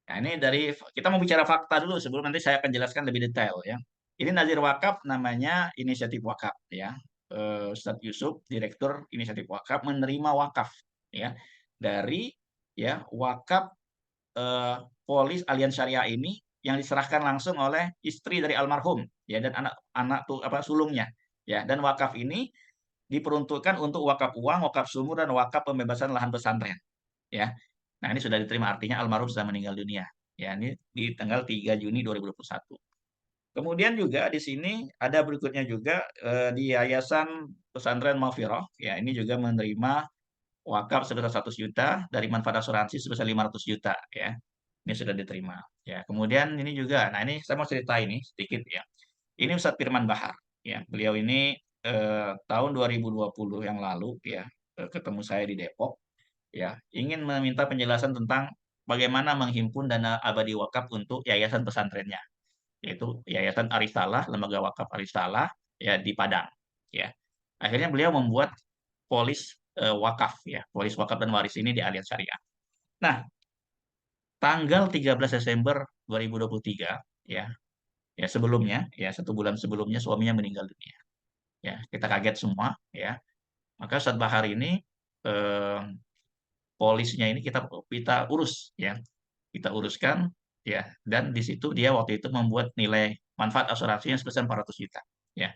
Nah, ini dari kita mau bicara fakta dulu sebelum nanti saya akan jelaskan lebih detail ya. Ini Nazir Wakaf namanya Inisiatif Wakaf ya. Ustadz Yusuf, Direktur Inisiatif Wakaf menerima wakaf ya dari ya wakaf eh, polis Aliansi Syariah ini yang diserahkan langsung oleh istri dari almarhum ya dan anak-anak tuh apa sulungnya ya dan wakaf ini diperuntukkan untuk wakaf uang, wakaf sumur dan wakaf pembebasan lahan pesantren ya. Nah, ini sudah diterima artinya almarhum sudah meninggal dunia. Ya, ini di tanggal 3 Juni 2021. Kemudian juga di sini ada berikutnya juga di Yayasan Pesantren Mafiroh ya ini juga menerima wakaf sebesar 100 juta dari manfaat asuransi sebesar 500 juta ya. Ini sudah diterima. Ya, kemudian ini juga. Nah, ini saya mau cerita ini sedikit ya. Ini Ustadz Firman Bahar ya. Beliau ini tahun 2020 yang lalu ya ketemu saya di Depok ya, ingin meminta penjelasan tentang bagaimana menghimpun dana abadi wakaf untuk yayasan pesantrennya, yaitu Yayasan Arisalah, Lembaga Wakaf Arisalah ya di Padang ya. Akhirnya beliau membuat polis wakaf ya, polis wakaf dan waris ini di Aliansi Syariah. Nah, tanggal 13 Desember 2023 ya, ya sebelumnya ya 1 bulan sebelumnya suaminya meninggal dunia. Ya, kita kaget semua ya. Maka Ustadz Bahar ini eh, polisnya ini kita urus ya. Kita uruskan ya dan di situ dia waktu itu membuat nilai manfaat asuransinya sebesar 400 juta ya.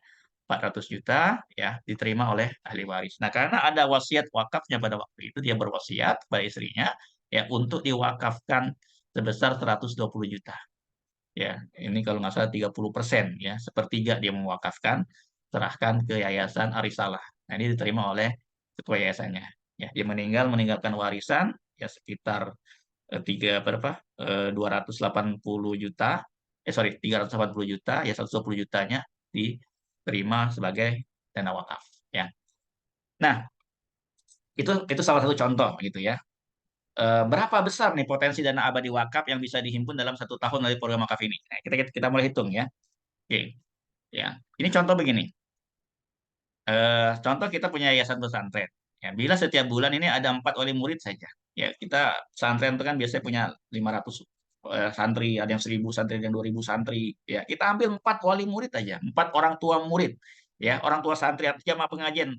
400 juta ya diterima oleh ahli waris. Nah, karena ada wasiat wakafnya pada waktu itu dia berwasiat pada istrinya ya untuk diwakafkan sebesar 120 juta. Ya, ini kalau nggak salah 30% ya, sepertiga dia mewakafkan serahkan ke Yayasan Arisalah. Nah, ini diterima oleh ketua yayasannya. Ya, dia meninggalkan warisan ya sekitar tiga berapa 280 juta 380 juta ya 120 jutanya diterima sebagai dana wakaf ya. Nah, itu salah satu contoh gitu ya. Berapa besar nih potensi dana abadi wakaf yang bisa dihimpun dalam 1 tahun dari program wakaf ini? Nah, kita mulai hitung ya. Oke, ya. Ini contoh begini. Contoh kita punya yayasan pesantren. Ya, bila setiap bulan ini ada 4 wali murid saja. Ya, kita pesantren itu kan biasanya punya 500 santri, ada yang 1.000 santri, ada yang 2.000 santri. Ya, kita ambil 4 wali murid aja, 4 orang tua murid. Ya, orang tua santri atau jamaah pengajian.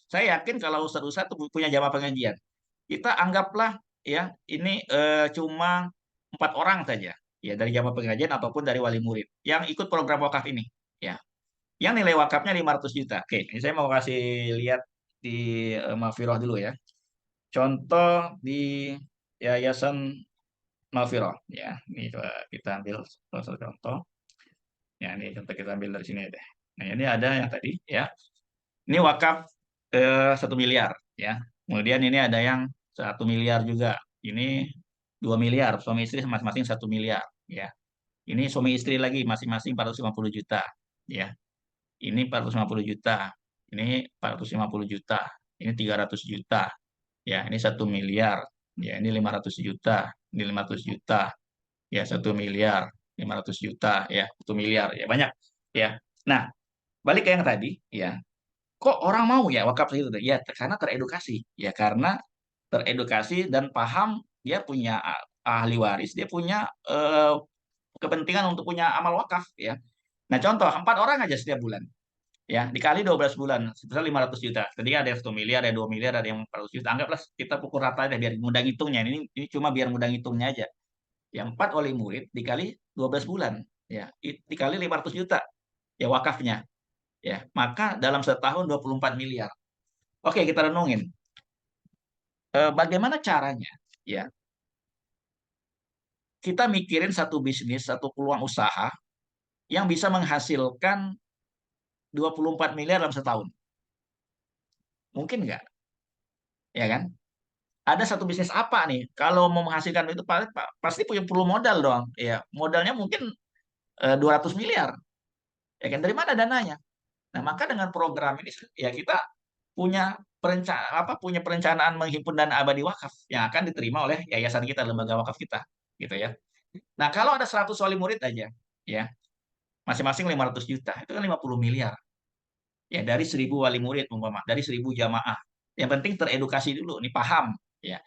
Saya yakin kalau ustadz-ustadz tuh punya jamaah pengajian. Kita anggaplah ya ini cuma 4 orang saja. Ya, dari jamaah pengajian ataupun dari wali murid yang ikut program wakaf ini. Ya, yang nilai wakafnya 500 juta. Oke, ini saya mau kasih lihat di Mafiroh dulu ya. Contoh di Yayasan Mafiroh ya. Ini coba kita ambil salah satu contoh. Ya, ini contoh kita ambil dari sini deh. Nah, ini ada yang tadi ya. Ini wakaf 1 miliar ya. Kemudian ini ada yang 1 miliar juga. Ini 2 miliar. Suami istri masing-masing 1 miliar ya. Ini suami istri lagi masing-masing 450 juta ya. Ini 450 juta, ini 450 juta, ini 300 juta, ya ini 1 miliar, ya ini 500 juta, ini 500 juta, ya 1 miliar, 500 juta, ya 1 miliar, ya banyak, ya. Nah, balik ke yang tadi, ya, kok orang mau ya wakaf itu? Ya karena teredukasi, ya karena teredukasi dan paham dia punya ahli waris, dia punya kepentingan untuk punya amal wakaf, ya. Nah, contoh 4 orang aja setiap bulan ya dikali 12 bulan sebesar 500 juta. Tadi ada yang 1 miliar, ada 2 miliar, ada yang 400 juta. Anggaplah kita pukul rata aja biar mudah ngitungnya. Ini cuma biar mudah ngitungnya aja. Yang 4 wali murid dikali 12 bulan ya dikali 500 juta ya wakafnya. ya, maka dalam setahun 24 miliar. Oke, kita renungin. Bagaimana caranya? Ya, kita mikirin satu bisnis, satu peluang usaha yang bisa menghasilkan 24 miliar dalam setahun. Mungkin nggak? Ya kan? Ada satu bisnis apa nih? Kalau mau menghasilkan itu pasti punya perlu modal dong. Ya, modalnya mungkin 200 miliar. Ya kan? Dari mana dananya? Nah, maka dengan program ini ya kita punya perencanaan menghimpun dana abadi wakaf yang akan diterima oleh yayasan kita, lembaga wakaf kita, gitu ya. Nah, kalau ada 100 wali murid aja, ya, masing-masing 500 juta, itu kan 50 miliar. Ya, dari 1.000 wali murid, umpama, dari 1.000 jamaah. Yang penting teredukasi dulu, nih paham, ya.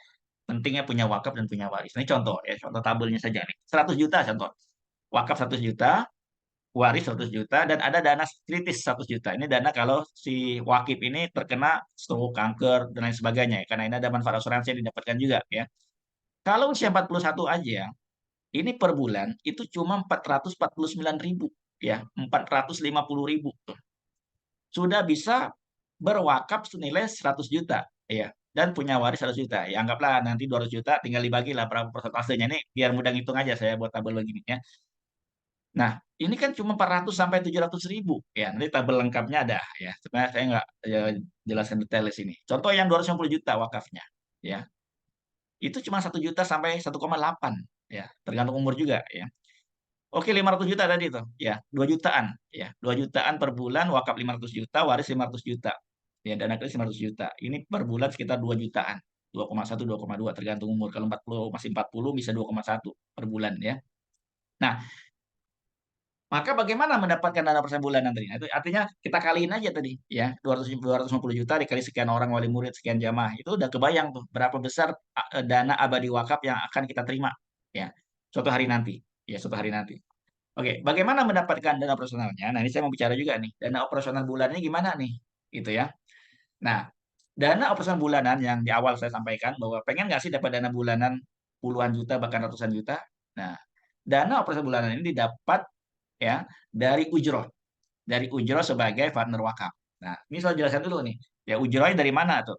Pentingnya punya wakaf dan punya waris. Ini contoh, ya, contoh tabelnya saja nih. 100 juta contoh. Wakaf 100 juta, waris 100 juta, dan ada dana kritis 100 juta. Ini dana kalau si wakif ini terkena stroke, kanker, dan lain sebagainya. Karena ini ada manfaat asuransi yang didapatkan juga, ya. Kalau usia 41 aja, ini per bulan itu cuma 449.000, ya, 450.000 sudah bisa berwakaf senilai 100 juta, ya, dan punya waris 100 juta. Ya, anggaplah nanti 200 juta tinggal dibagi lah berapa persentasenya. Ini biar mudah ngitung aja, saya buat tabel begini ya. Nah, ini kan cuma 400 sampai 700 ribu. Ya, nanti tabel lengkapnya ada ya. Sebenarnya saya nggak jelaskan detail di sini. Contoh yang 250 juta wakafnya, ya. Itu cuma 1 juta sampai 1,8, ya, tergantung umur juga, ya. Oke, 500 juta tadi itu. Ya, 2 jutaan. Ya, 2 jutaan per bulan, wakaf 500 juta, waris 500 juta. Ya, dana kredit 500 juta. Ini per bulan sekitar 2 jutaan. 2,1, 2,2 tergantung umur. Kalau 40 masih 40 bisa 2,1 per bulan ya. Nah, maka bagaimana mendapatkan dana persen bulanan tadi? Nah, itu artinya kita kaliin aja tadi ya. 250 juta dikali sekian orang wali murid, sekian jamaah. Itu udah kebayang tuh berapa besar dana abadi wakaf yang akan kita terima ya. Suatu hari nanti. Ya, suatu hari nanti. Oke, bagaimana mendapatkan dana operasionalnya? Nah, ini saya mau bicara juga nih. Dana operasional bulannya gimana nih? Gitu ya. Nah, dana operasional bulanan yang di awal saya sampaikan bahwa pengen nggak sih dapat dana bulanan puluhan juta bahkan ratusan juta? Nah, dana operasional bulanan ini didapat ya dari ujroh. Dari ujroh sebagai partner wakaf. Nah, ini saya jelaskan dulu nih. Ya, ujrohnya dari mana tuh?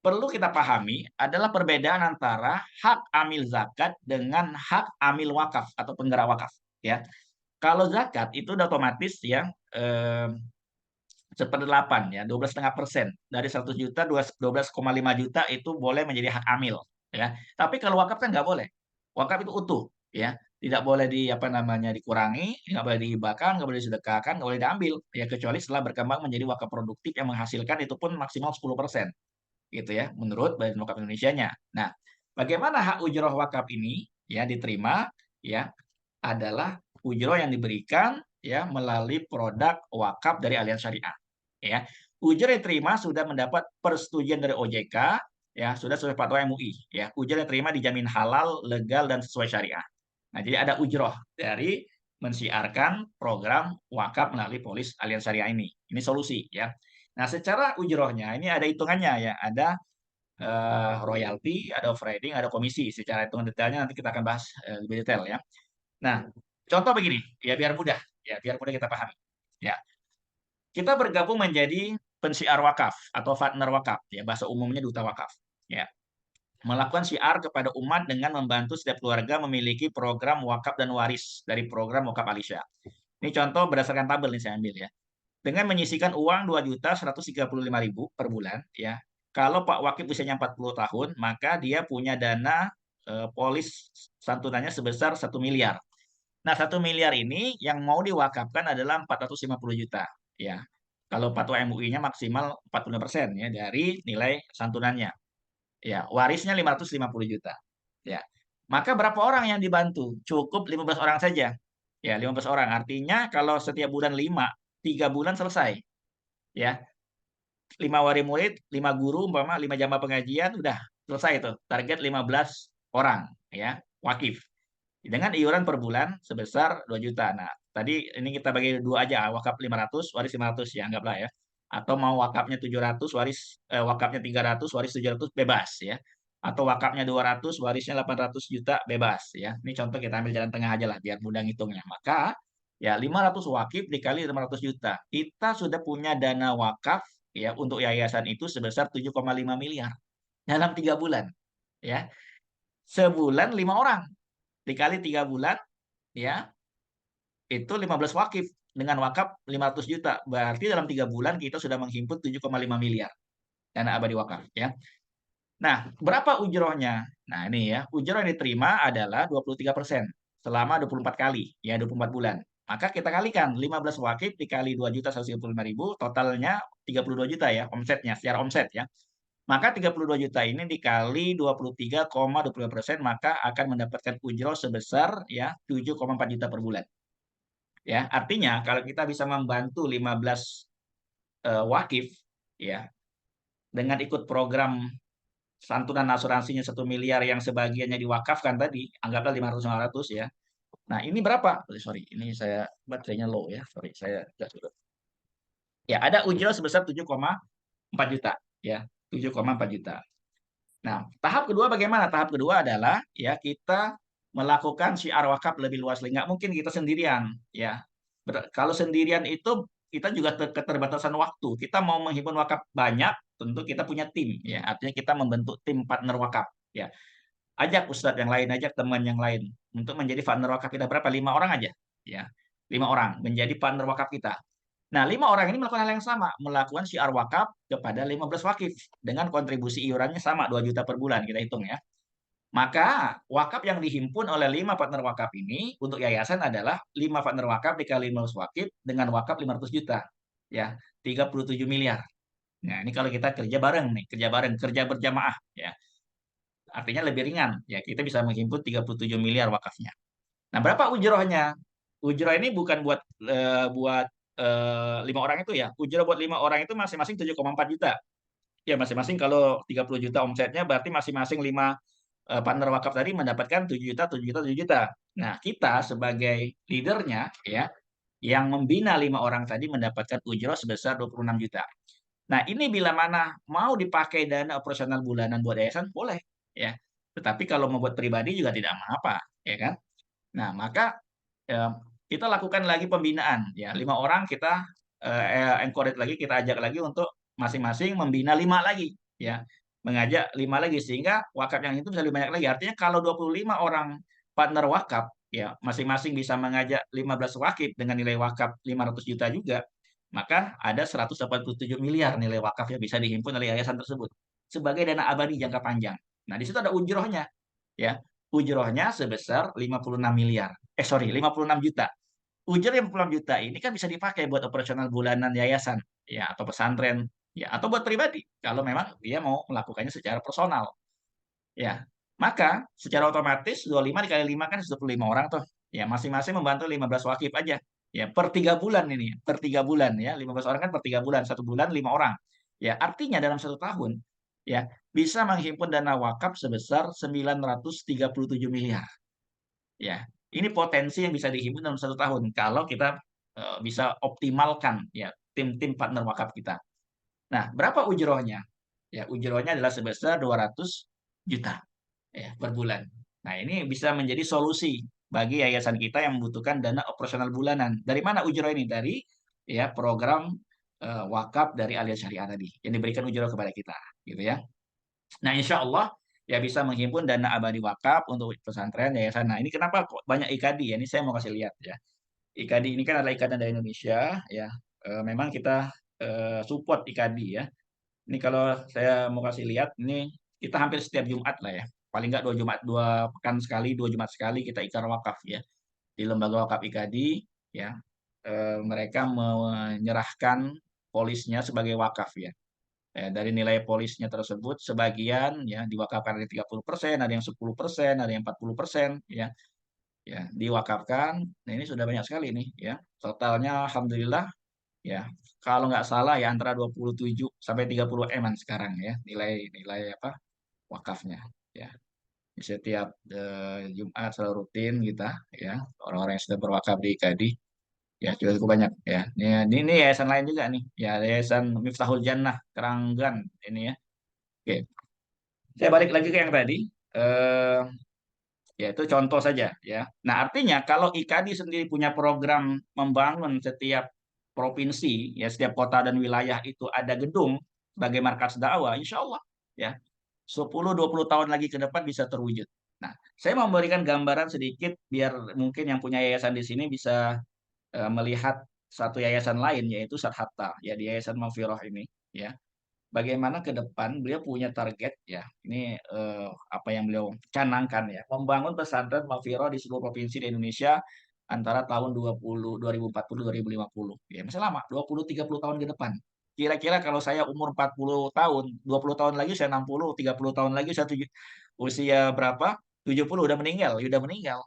Perlu kita pahami adalah perbedaan antara hak amil zakat dengan hak amil wakaf atau penggerak wakaf. Ya, kalau zakat itu udah otomatis ya eh, 1/8 ya 12,5% dari 100 juta 12,5 juta itu boleh menjadi hak amil ya. Tapi kalau wakaf kan nggak boleh. Wakaf itu utuh ya. Tidak boleh di apa namanya dikurangi, nggak boleh dihibahkan, nggak boleh disedekahkan, nggak boleh diambil ya kecuali setelah berkembang menjadi wakaf produktif yang menghasilkan itu pun maksimal 10% gitu ya menurut Badan Wakaf Indonesianya. Nah, bagaimana hak ujroh wakaf ini ya diterima ya adalah ujroh yang diberikan ya melalui produk wakaf dari Aliansi Syariah. Ya, ujroh yang terima sudah mendapat persetujuan dari OJK, ya sudah sesuai fatwa MUI. Ya, ujroh yang terima dijamin halal, legal dan sesuai syariah. Nah, jadi ada ujroh dari mensiarkan program wakaf melalui polis Aliansi Syariah ini. Ini solusi ya. Nah, secara ujrohnya ini ada hitungannya ya, ada royalti, ada overriding, ada komisi. Secara hitungan detailnya nanti kita akan bahas lebih detail ya. Nah, contoh begini, ya biar mudah kita pahami. Ya, kita bergabung menjadi pensiar wakaf atau partner wakaf, ya bahasa umumnya duta wakaf. Ya, melakukan syiar kepada umat dengan membantu setiap keluarga memiliki program wakaf dan waris dari program wakaf Alisya. Ini contoh berdasarkan tabel nih saya ambil ya. Dengan menyisikan uang 2.135.000 per bulan, ya. Kalau Pak Wakif usianya 40 tahun, maka dia punya dana polis santunannya sebesar 1 miliar. Nah, 1 miliar ini yang mau diwakafkan adalah 450 juta. Ya, kalau fatwa MUI-nya maksimal 45% ya dari nilai santunannya. Ya, warisnya 550 juta. Ya, maka berapa orang yang dibantu? Cukup 15 orang saja. Ya, 15 orang. Artinya kalau setiap bulan 5, 3 bulan selesai. Ya, 5 wali murid, 5 guru, umpama 5 jamaah pengajian, udah selesai itu. Target 15 orang. Ya, wakif dengan iuran per bulan sebesar 2 juta. Nah, tadi ini kita bagi dua aja, wakaf 500, waris 500 ya, anggaplah ya. Atau mau wakafnya 700, wakafnya 300, waris 700 bebas ya. Atau wakafnya 200, warisnya 800 juta bebas ya. Ini contoh kita ambil jalan tengah aja lah biar mudah ngitungnya. Maka Ya, 500 wakif dikali 500 juta. Kita sudah punya dana wakaf ya untuk yayasan itu sebesar 7,5 miliar dalam 3 bulan. Ya, sebulan 5 orang dikali 3 bulan, ya itu 15 wakif dengan wakaf 500 juta. Berarti dalam 3 bulan kita sudah menghimpun 7,5 miliar dana abadi wakaf. Ya. Nah, berapa ujrohnya? Nah, ini ya, ujroh yang diterima adalah 23% selama 24 kali, ya 24 bulan. Maka kita kalikan 15 wakif dikali 2.135.000, totalnya 32 juta ya, omsetnya, secara omset ya. Maka 32 juta ini dikali 23,25%, maka akan mendapatkan ujroh sebesar ya 7,4 juta per bulan. Ya, artinya kalau kita bisa membantu 15 wakif ya dengan ikut program santunan asuransinya 1 miliar yang sebagiannya diwakafkan tadi, anggaplah 500-500 ya. Nah, ini berapa? Sorry, ini saya baterainya low ya. Sorry, saya gas dulu. Ya, ada ujroh sebesar 7,4 juta ya. 7,4 juta. Nah, tahap kedua bagaimana? Tahap kedua adalah ya kita melakukan syiar wakaf lebih luas lagi. Nggak mungkin kita sendirian ya. Kalau sendirian itu kita juga keterbatasan waktu. Kita mau menghimpun wakaf banyak, tentu kita punya tim ya. Artinya kita membentuk tim partner wakaf ya. Ajak ustadz yang lain, ajak teman yang lain untuk menjadi partner wakaf kita. Berapa? 5 orang aja ya. 5 orang menjadi partner wakaf kita. Nah, 5 orang ini melakukan hal yang sama, melakukan syiar wakaf kepada 15 wakif dengan kontribusi iurannya sama 2 juta per bulan, kita hitung ya. Maka wakaf yang dihimpun oleh 5 partner wakaf ini untuk yayasan adalah 5 partner wakaf dikali 15 wakif dengan wakaf 500 juta. Ya, 37 miliar. Nah, ini kalau kita kerja bareng nih, kerja bareng, kerja berjamaah ya. Artinya lebih ringan ya, kita bisa menghimpun 37 miliar wakafnya. Nah, berapa ujrohnya? Ujroh ini bukan buat 5 orang itu ya. Ujroh buat 5 orang itu masing-masing 7,4 juta. Ya, masing-masing kalau 30 juta omsetnya berarti masing-masing 5 partner wakaf tadi mendapatkan 7 juta, 7 juta, 7 juta. Nah, kita sebagai leadernya ya yang membina 5 orang tadi mendapatkan ujroh sebesar 26 juta. Nah, ini bila mana mau dipakai dana operasional bulanan buat yayasan boleh ya. Tetapi kalau mau buat pribadi juga tidak apa-apa, ya kan? Nah, maka eh, kita lakukan lagi pembinaan ya. 5 orang kita encourage lagi, kita ajak lagi untuk masing-masing membina 5 lagi ya. Mengajak 5 lagi sehingga wakaf yang itu bisa lebih banyak lagi. Artinya kalau 25 orang partner wakaf ya, masing-masing bisa mengajak 15 wakif dengan nilai wakaf 500 juta juga, maka ada 187 miliar nilai wakaf yang bisa dihimpun oleh yayasan tersebut sebagai dana abadi jangka panjang. Nah, di situ ada ujrohnya ya. Ujrohnya sebesar 56 miliar. Sorry, 56 juta. Ujroh 56 juta ini kan bisa dipakai buat operasional bulanan yayasan ya atau pesantren ya atau buat pribadi kalau memang dia mau melakukannya secara personal. Ya. Maka secara otomatis 25 dikali 5 kan 25 orang tuh. Ya, masing-masing membantu 15 wakif aja. Ya, per 3 bulan ini, per 3 bulan ya. 15 orang kan per 3 bulan, 1 bulan 5 orang. Ya, artinya dalam 1 tahun ya bisa menghimpun dana wakaf sebesar 937 miliar. Ya, ini potensi yang bisa dihimpun dalam 1 tahun kalau kita bisa optimalkan ya tim-tim partner wakaf kita. Nah, berapa ujrohnya? Ya, ujrohnya adalah sebesar 200 juta ya per bulan. Nah, ini bisa menjadi solusi bagi yayasan kita yang membutuhkan dana operasional bulanan. Dari mana ujroh ini? Dari ya program wakaf dari Alias Syariah tadi yang diberikan ujroh kepada kita, gitu ya. Nah, insya Allah ya bisa menghimpun dana abadi wakaf untuk pesantren yayasan. Nah, ini kenapa kok banyak IKD ya? Ini saya mau kasih lihat ya. IKD ini kan adalah ikatan dari Indonesia ya. Memang kita support IKD ya. Ini kalau saya mau kasih lihat, ini kita hampir setiap Jumat lah ya. Paling nggak 2 Jumat, 2 pekan sekali, 2 Jumat sekali kita ikrar wakaf ya. Di lembaga wakaf IKD ya. Mereka menyerahkan polisnya sebagai wakaf ya. Dari nilai polisnya tersebut, sebagian ya diwakafkan ada 30%, ada yang 10%, ada yang 40% ya. Ya, diwakafkan. Nah, ini sudah banyak sekali nih ya. Totalnya alhamdulillah ya kalau nggak salah ya antara 27 sampai 30 M sekarang ya nilai nilai apa wakafnya ya. Setiap Jumat selalu rutin kita ya orang-orang yang sudah berwakaf di IKADI ya juga cukup banyak ya. Ini yayasan lain juga nih ya, yayasan Miftahul Jannah Keranggan ini ya. Oke, saya balik lagi ke yang tadi. eh Ya, itu contoh saja ya. Nah, artinya kalau IKADI sendiri punya program membangun setiap provinsi, ya setiap kota dan wilayah itu ada gedung sebagai markas dakwah, insya Allah ya 10-20 tahun lagi ke depan bisa terwujud. Nah, saya mau memberikan gambaran sedikit biar mungkin yang punya yayasan di sini bisa melihat satu yayasan lain yaitu Sarhatta ya di Yayasan Mafiroh ini ya. Bagaimana ke depan beliau punya target ya. Ini apa yang beliau canangkan ya, membangun pesantren Mafiroh di seluruh provinsi di Indonesia antara tahun 2040 2050. Ya, masih lama, 20-30 tahun ke depan. Kira-kira kalau saya umur 40 tahun, 20 tahun lagi saya 60, 30 tahun lagi saya usia berapa? 70 udah meninggal, udah meninggal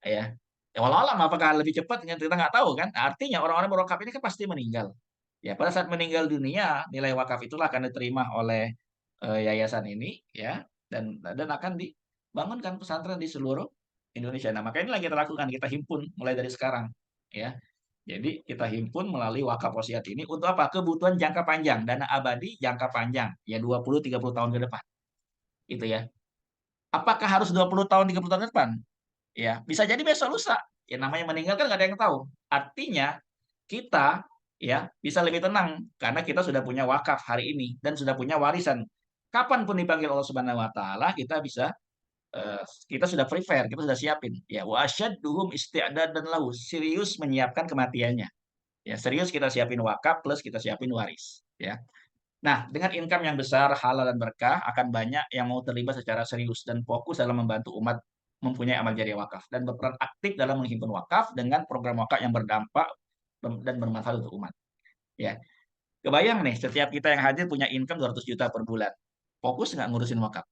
ya. Ya, walau alam apakah lebih cepat kita nggak tahu kan. Artinya orang-orang berwakaf ini kan pasti meninggal. Ya, pada saat meninggal dunia, nilai wakaf itulah akan diterima oleh yayasan ini ya dan akan dibangunkan pesantren di seluruh Indonesia. Nah, makanya inilah kita lakukan, kita himpun mulai dari sekarang ya. Jadi kita himpun melalui wakaf wasiat ini untuk apa? Kebutuhan jangka panjang, dana abadi jangka panjang ya 20-30 tahun ke depan. Itu ya. Apakah harus 20 tahun 30 tahun ke depan? Ya, bisa jadi besok lusa. Ya namanya meninggal kan nggak ada yang tahu. Artinya kita ya bisa lebih tenang karena kita sudah punya wakaf hari ini dan sudah punya warisan. Kapanpun dipanggil Allah Subhanahu wa taala, kita bisa kita sudah prepare, kita sudah siapin. Ya, wa asyadduhum isti'dadan lahu, serius menyiapkan kematiannya. Ya, serius kita siapin wakaf plus kita siapin waris, ya. Nah, dengan income yang besar, halal dan berkah, akan banyak yang mau terlibat secara serius dan fokus dalam membantu umat mempunyai amal jariah wakaf dan berperan aktif dalam menghimpun wakaf dengan program wakaf yang berdampak dan bermanfaat untuk umat. Ya, kebayang nih, setiap kita yang hadir punya income 200 juta per bulan. Fokus nggak ngurusin wakaf?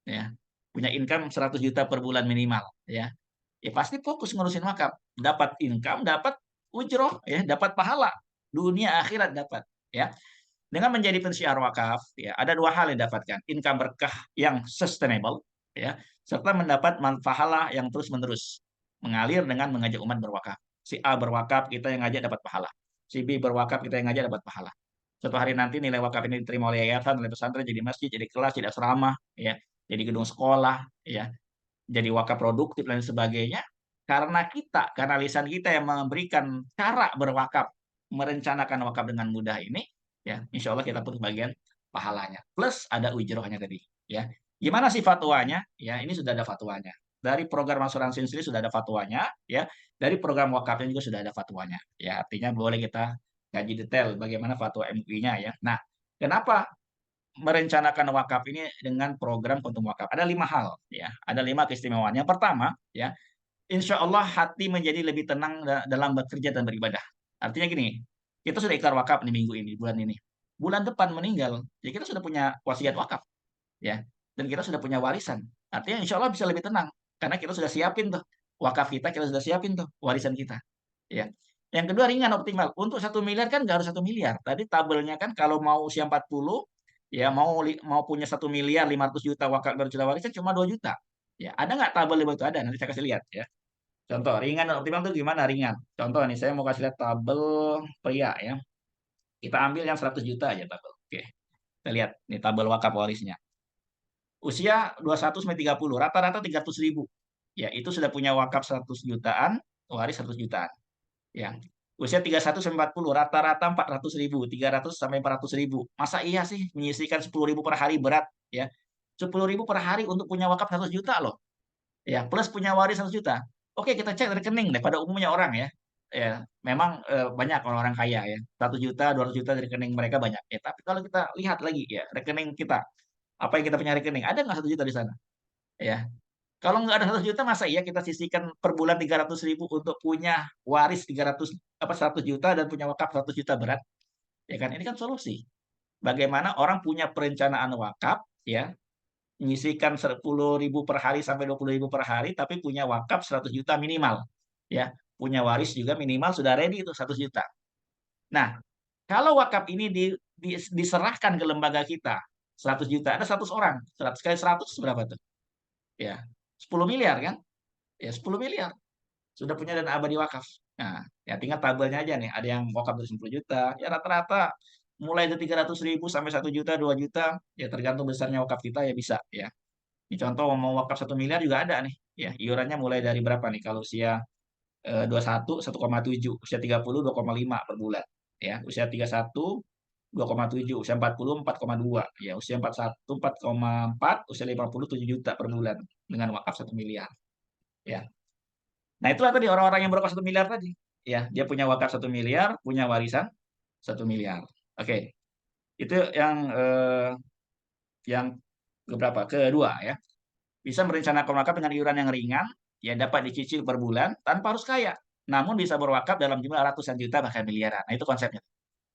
Ya, punya income 100 juta per bulan minimal. Ya, ya pasti fokus ngurusin wakaf. Dapat income, dapat ujroh, ya, dapat pahala dunia akhirat dapat. Ya, dengan menjadi pensiar wakaf, ya, ada dua hal yang didapatkan. Income berkah yang sustainable, ya, serta mendapat pahala yang terus-menerus. Mengalir dengan mengajak umat berwakaf. Si A berwakaf, kita yang ngajak dapat pahala. Si B berwakaf, kita yang ngajak dapat pahala. Suatu hari nanti nilai wakaf ini diterima oleh yayasan, oleh pesantren, jadi masjid, jadi kelas, jadi asrama, ya, jadi gedung sekolah, ya, jadi wakaf produktif dan sebagainya. Karena kita, karena lisan kita yang memberikan cara berwakaf, merencanakan wakaf dengan mudah ini, ya, insya Allah kita pun bagian pahalanya. Plus ada ujrohnya tadi, ya. Gimana sih fatwanya? Ya, ini sudah ada fatwanya. Dari program asuransi sendiri sudah ada fatwanya, ya. Dari program wakafnya juga sudah ada fatwanya. Ya, artinya boleh kita kaji detail bagaimana fatwa MUI-nya ya. Nah, kenapa merencanakan wakaf ini dengan program kuntum wakaf? Ada 5 hal, ya. Ada 5 keistimewaan. Yang pertama, ya, insya Allah hati menjadi lebih tenang dalam bekerja dan beribadah. Artinya gini, kita sudah ikrar wakaf nih minggu ini, bulan ini. Bulan depan meninggal, ya kita sudah punya wasiat wakaf, ya. Dan kita sudah punya warisan. Artinya insya Allah bisa lebih tenang, karena kita sudah siapin tuh wakaf kita sudah siapin tuh warisan kita, ya. Yang kedua ringan optimal. Untuk 1 miliar kan nggak harus 1 miliar. Tadi tabelnya kan kalau mau usia 40, ya mau punya 1 miliar 500 juta wakaf 200 juta warisan cuma 2 juta. Ya, ada nggak tabel di bawah itu? Ada, nanti saya kasih lihat ya. Contoh, ringan dan optimal itu gimana ringan? Contoh nih, saya mau kasih lihat tabel pria ya. Kita ambil yang 100 juta aja tabel. Oke, kita lihat nih tabel wakaf warisnya. Usia 21 sampai 30, rata-rata 300 ribu. Ya, itu sudah punya wakaf 100 jutaan, waris 100 jutaan. Ya. Usia 31 sampai 40, rata-rata 400 ribu, 300 sampai 400 ribu. Masa iya sih menyisihkan 10 ribu per hari berat? Ya, 10 ribu per hari untuk punya wakaf 100 juta loh. Ya, plus punya waris 100 juta. Oke, kita cek rekening deh pada umumnya orang ya. Ya, memang banyak orang-orang kaya ya. 1 juta, 200 juta di rekening mereka banyak. Ya, tapi kalau kita lihat lagi ya, rekening kita, apa yang kita punya rekening, ada nggak 1 juta di sana? Ya, kalau nggak ada 100 juta, masa iya kita sisihkan per bulan 300 ribu untuk punya waris 300 apa 100 juta dan punya wakaf 100 juta berat? Ya kan, ini kan solusi. Bagaimana orang punya perencanaan wakaf, ya, menyisihkan 10 ribu per hari sampai 20 ribu per hari, tapi punya wakaf 100 juta minimal. Ya, punya waris juga minimal sudah ready itu 100 juta. Nah, kalau wakaf ini diserahkan ke lembaga kita 100 juta, ada 100 orang, 100 kali 100 berapa tuh? Ya, 10 miliar kan? Ya, 10 miliar. Sudah punya dana abadi wakaf. Nah, ya tinggal tabelnya aja nih. Ada yang wakaf dari 10 juta. Ya rata-rata mulai dari 300 ribu sampai 1 juta, 2 juta. Ya tergantung besarnya wakaf kita ya bisa. Ya. Ini contoh mau wakaf 1 miliar juga ada nih. Ya, iurannya mulai dari berapa nih? Kalau usia 21 1,7, usia 30 2,5 per bulan. Ya, usia 31 2,7, usia 40 4,2, ya, usia 41 4,4, usia 50 7 juta per bulan dengan wakaf 1 miliar. Ya. Nah, itulah tadi orang-orang yang berwakaf 1 miliar tadi. Ya, dia punya wakaf 1 miliar, punya warisan 1 miliar. Oke, itu yang keberapa? Kedua ya. Bisa merencanakan wakaf dengan iuran yang ringan, ya dapat dicicil per bulan tanpa harus kaya. Namun bisa berwakaf dalam jumlah ratusan juta bahkan miliaran. Nah, itu konsepnya.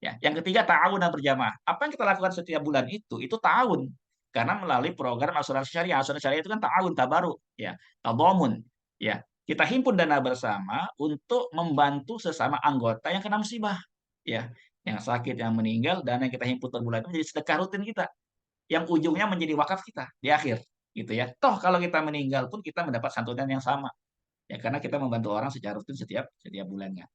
Ya. Yang ketiga, ta'awun dan berjamaah. Apa yang kita lakukan setiap bulan itu ta'awun. Karena melalui program asuransi syariah. Asuransi syariah itu kan ta'awun, tabaruk, ya, tadhamun. Ya. Kita himpun dana bersama untuk membantu sesama anggota yang kena musibah. Ya. Yang sakit, yang meninggal, dana yang kita himpun per bulan itu menjadi sedekah rutin kita. Yang ujungnya menjadi wakaf kita di akhir. Gitu ya. Toh kalau kita meninggal pun kita mendapat santunan yang sama. Ya, karena kita membantu orang secara rutin setiap bulannya.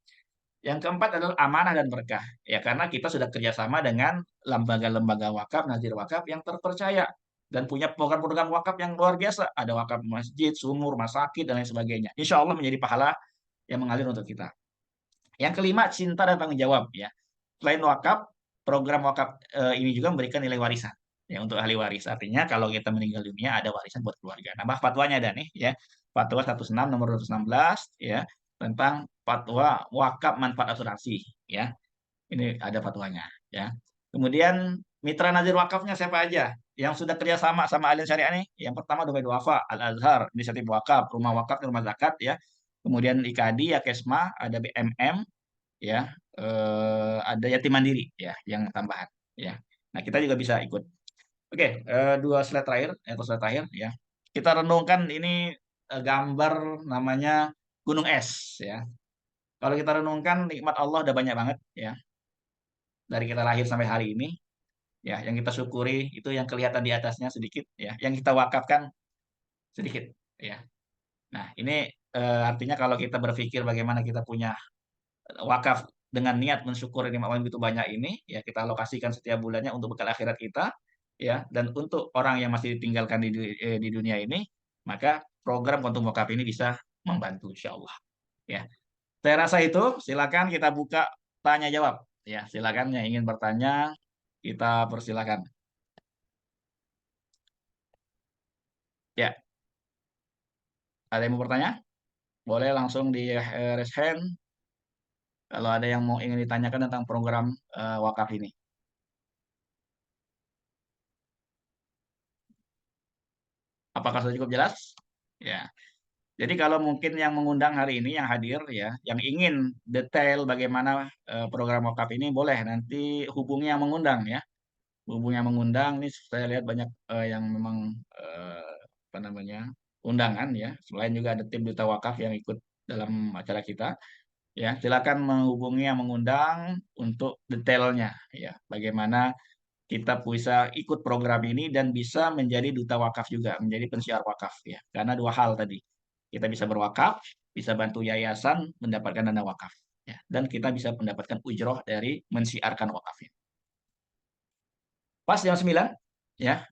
Yang keempat adalah amanah dan berkah. Ya, karena kita sudah kerjasama dengan lembaga-lembaga wakaf, nazir wakaf yang terpercaya dan punya program-program wakaf yang luar biasa. Ada wakaf masjid, sumur, rumah sakit, dan lain sebagainya. Insya Allah menjadi pahala yang mengalir untuk kita. Yang kelima, cinta dan tanggung jawab. Ya, selain wakaf, program wakaf ini juga memberikan nilai warisan. Ya, untuk ahli waris. Artinya kalau kita meninggal dunia ada warisan buat keluarga. Nambah fatwanya ada nih ya. Fatwa 106 nomor 216 ya tentang fatwa wakaf manfaat asuransi ya. Ini ada fatwanya ya. Kemudian mitra nazir wakafnya siapa aja? Yang sudah kerjasama sama Alin Syariah nih. Yang pertama Dubai Duafa, Al Azhar, Inisiatif Wakaf, Rumah Wakaf, Rumah Zakat ya. Kemudian IKADI, Yakesma, ada BMM ya, ada yatim mandiri ya yang tambahan ya. Nah, kita juga bisa ikut. Oke, dua slide terakhir atau slide terakhir ya. Kita renungkan ini gambar namanya gunung es ya. Kalau kita renungkan nikmat Allah udah banyak banget ya. Dari kita lahir sampai hari ini ya, yang kita syukuri itu yang kelihatan di atasnya sedikit ya, yang kita wakafkan sedikit ya. Nah, ini artinya kalau kita berpikir bagaimana kita punya wakaf dengan niat mensyukur nikmat Allah begitu banyak ini, ya kita alokasikan setiap bulannya untuk bekal akhirat kita, ya, dan untuk orang yang masih ditinggalkan di dunia ini, maka program kontum wakaf ini bisa membantu, insya Allah. Ya, saya rasa itu. Silakan kita buka tanya jawab. Ya, silakan yang ingin bertanya kita persilakan. Ya, ada yang mau bertanya? Boleh langsung di raise hand kalau ada yang mau ingin ditanyakan tentang program wakaf ini. Apakah sudah cukup jelas? Ya. Jadi kalau mungkin yang mengundang hari ini, yang hadir ya, yang ingin detail bagaimana program wakaf ini, boleh nanti hubungi yang mengundang ya. Hubungi yang mengundang, ini saya lihat banyak yang memang apa namanya undangan ya. Selain juga ada tim duta wakaf yang ikut dalam acara kita. Ya, silakan menghubungi yang mengundang untuk detailnya ya. Bagaimana kita bisa ikut program ini dan bisa menjadi duta wakaf juga, menjadi pensiar wakaf ya. Karena dua hal tadi. Kita bisa berwakaf, bisa bantu yayasan mendapatkan dana wakaf ya. Dan kita bisa mendapatkan ujroh dari mensiarkan wakafnya. Pas jam 9 ya.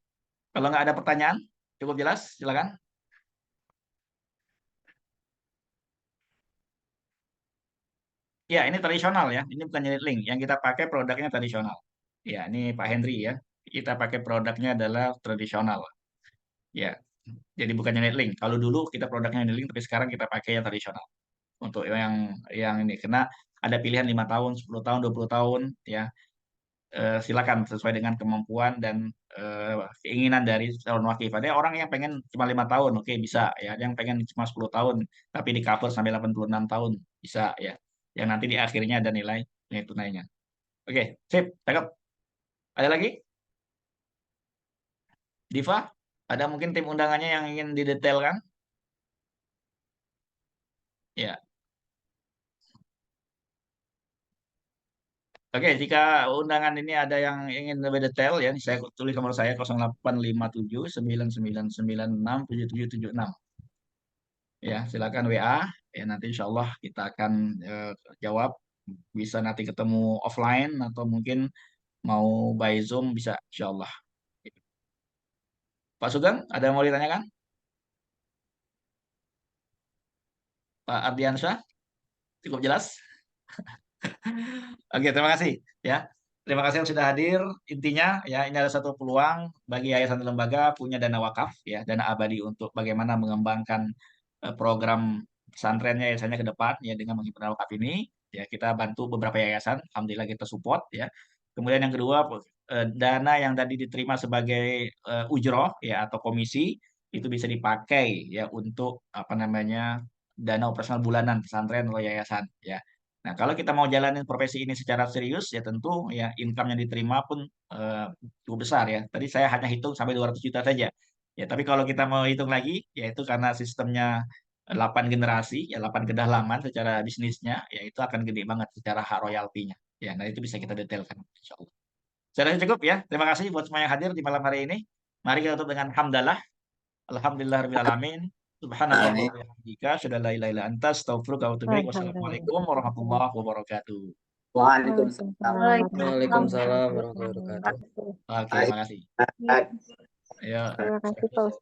Kalau nggak ada pertanyaan, cukup jelas, silakan. Ya, ini tradisional ya. Ini bukan unit link. Yang kita pakai produknya tradisional. Ya, ini Pak Henry ya. Kita pakai produknya adalah tradisional. Ya, jadi bukan unit link. Kalau dulu kita produknya unit link, tapi sekarang kita pakai yang tradisional. Untuk yang ini, karena ada pilihan 5 tahun, 10 tahun, 20 tahun, ya. Silakan sesuai dengan kemampuan dan keinginan dari calon wakif. Ada orang yang pengen cuma 5 tahun, oke bisa ya. Ada yang pengen cuma 10 tahun, tapi di cover sampai 86 tahun, bisa ya. Yang nanti di akhirnya ada nilai tunainya. Oke, sip, cakep. Ada lagi? Diva? Ada mungkin tim undangannya yang ingin didetailkan? Ya. Oke, jika undangan ini ada yang ingin lebih detail ya, saya tulis nomor saya 0857 9999677776. Ya, silakan WA. Ya, nanti insya Allah kita akan jawab. Bisa nanti ketemu offline atau mungkin mau by Zoom bisa insya Allah. Pak Sugeng, ada yang mau ditanyakan? Pak Ardiansyah, cukup jelas? Oke, terima kasih ya. Terima kasih yang sudah hadir. Intinya ya ini ada satu peluang bagi yayasan dan lembaga punya dana wakaf ya, dana abadi untuk bagaimana mengembangkan program pesantrennya yayasannya ke depan ya dengan menghimpun dana wakaf ini. Ya kita bantu beberapa yayasan, alhamdulillah kita support ya. Kemudian yang kedua dana yang tadi diterima sebagai ujroh ya atau komisi itu bisa dipakai ya untuk apa namanya dana operasional bulanan pesantren atau yayasan ya. Nah, kalau kita mau jalanin profesi ini secara serius, ya tentu ya income yang diterima pun cukup besar ya. Tadi saya hanya hitung sampai 200 juta saja. Ya, tapi kalau kita mau hitung lagi, yaitu karena sistemnya 8 generasi, ya 8 kedalaman secara bisnisnya, ya itu akan gede banget secara hak royaltinya. Ya, nah itu bisa kita detailkan, insya Allah. Saya rasa cukup ya. Terima kasih buat semua yang hadir di malam hari ini. Mari kita tutup dengan hamdalah. Alhamdulillahirabbil alamin. Subhanakallahumma Amin. wa bihamdika, asyhadu an la ilaha illa anta, astaghfiruka wa atubu ilaik. Wassalamualaikum Alhamdulillah. warahmatullahi wabarakatuh. Waalaikumsalam Waalaikumsalam warahmatullahi warahmatullahi Waalaikumsalam wabarakatuh. warahmatullahi wabarakatuh. Oke, wabarakatuh. terima kasih. Ya, Ayo. terima kasih Pak Ustadz.